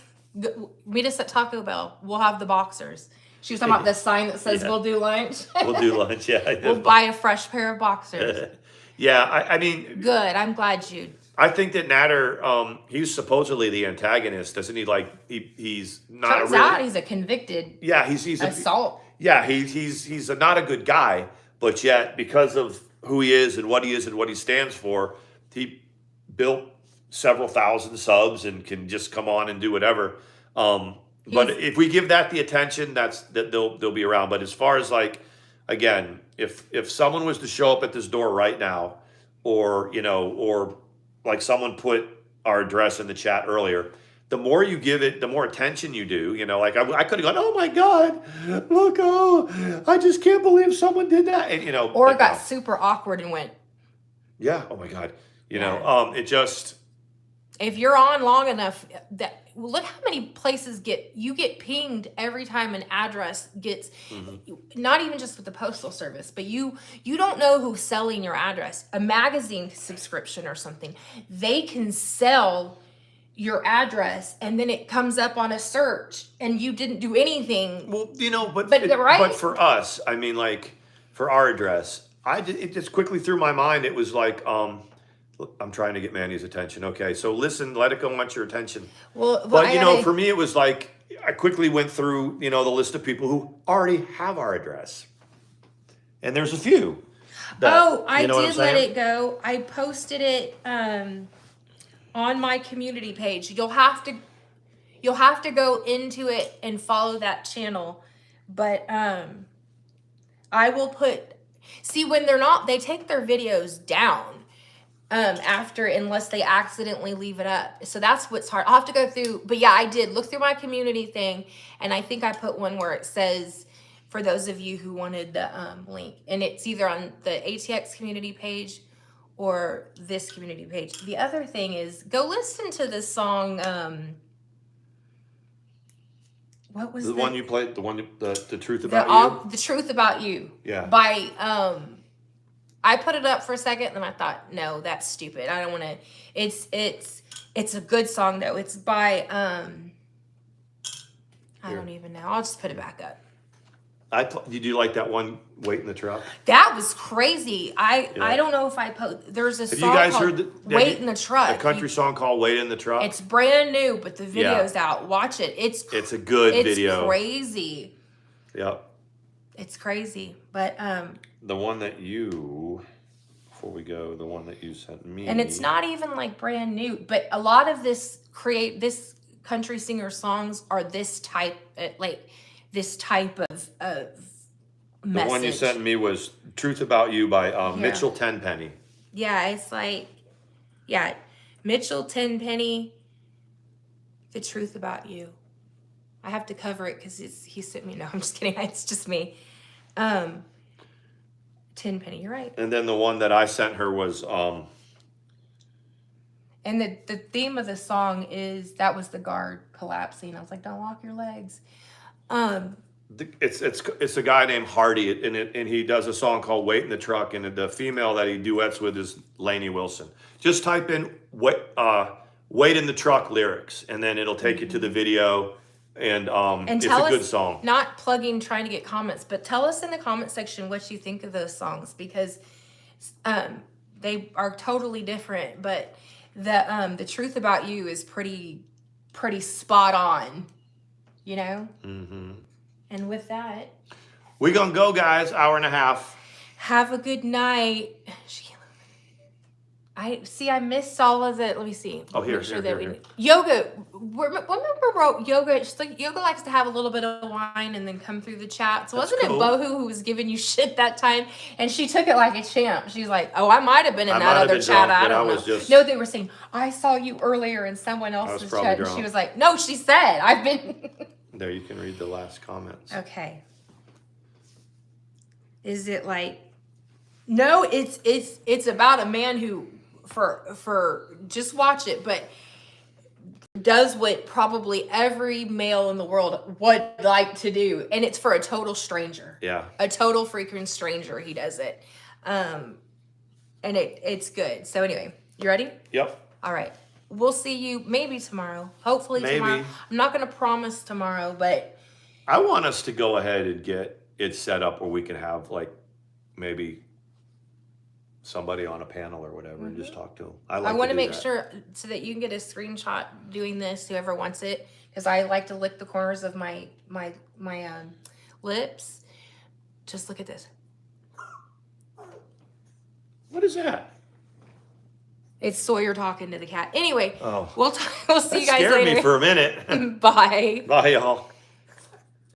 Meet us at Taco Bell. We'll have the boxers. She was talking about this sign that says "We'll do lunch." We'll do lunch. Yeah. We'll buy a fresh pair of boxers. Yeah, I mean... Good. I'm glad you... I think that Natter, he's supposedly the antagonist, doesn't he? Like he's not Turns a really. out he's a convicted Yeah, he's assault. Yeah, he's not a good guy, but yet because of who he is and what he stands for, he built several thousand subs and can just come on and do whatever. But if we give that the attention, that they'll be around. But as far as like, again, if someone was to show up at this door right now, or or like someone put our address in the chat earlier, the more you give it, the more attention you do. Like I could have gone, oh my God, look, oh, I just can't believe someone did that, and or got super awkward and went. Yeah. Oh my God. It just. If you're on long enough, look how many places you get pinged every time an address gets, not even just with the postal service, but you don't know who's selling your address. A magazine subscription or something, they can sell your address and then it comes up on a search and you didn't do anything. Well, but right? But for us, I mean, like for our address, it just quickly through my mind. It was like, I'm trying to get Mandy's attention. Okay, so listen, let it go. Want your attention. Well, but for me, it was like I quickly went through, the list of people who already have our address, and there's a few. I did let it go. I posted it on my community page. You'll have to go into it and follow that channel, but I will put. See, when they take their videos down. Unless they accidentally leave it up. So that's what's hard. I'll have to go through, but yeah, I did look through my community thing, and I think I put one where it says, for those of you who wanted the link, and it's either on the ATX community page or this community page. The other thing is, go listen to this song, what was the one you played, the Truth About You? The Truth About You. Yeah. By, I put it up for a second, and then I thought, no, that's stupid. I don't want to. It's a good song though. It's by I don't even know. I'll just put it back up. Did you like that one? Wait in the Truck. That was crazy. I don't know if I post. There's a song you guys called heard Wait in the Truck. A country song called Wait in the Truck. It's brand new, but the video's out. Watch it. It's a good video. It's crazy. Yep. It's crazy, but the one that before we go, the one that you sent me, and it's not even like brand new, but a lot of this country singer songs are this type of message. The one you sent me was "Truth About You" by Mitchell Tenpenny. Yeah, it's like, Mitchell Tenpenny, "The Truth About You." I have to cover it because he sent me. No, I'm just kidding. It's just me. Tenpenny, you're right. And then the one that I sent her was and the theme of the song is, that was the guard collapsing. I was like, don't lock your legs. It's a guy named Hardy, and he does a song called "Wait in the Truck," and the female that he duets with is Lainey Wilson. Just type in "Wait in the Truck" lyrics, and then it'll take you to the video. And it's a good song. Not plugging, trying to get comments, but tell us in the comment section what you think of those songs, because they are totally different. But the Truth About You is pretty spot on, Mm-hmm. And with that, we're gonna go, guys. Hour and a half. Have a good night. I missed all of it. Let me see. Oh, here. Yoga. Remember yoga? Yoga likes to have a little bit of wine and then come through the chat. So wasn't it Bohu who was giving you shit that time? And she took it like a champ. She's like, "Oh, I might have been in that other chat. I don't know." No, they were saying, "I saw you earlier in someone else's chat." And she was like, "No, she said I've been." There, you can read the last comments. Okay. Is it like? No, it's about a man who. For just watch it, but does what probably every male in the world would like to do, and it's for a total stranger. Yeah, a total freaking stranger. He does it, and it's good. So anyway, you ready? Yep. All right, we'll see you maybe tomorrow. Hopefully tomorrow. I'm not gonna promise tomorrow, but I want us to go ahead and get it set up where we can have like maybe somebody on a panel or whatever and just talk to them. I like want to do make that. sure so that you can get a screenshot doing this, whoever wants it, because I like to lick the corners of my lips. Just look at this. What is that? It's Sawyer talking to the cat. Anyway, Oh. we'll see you guys Scared later. me for a minute. Bye. Bye, y'all.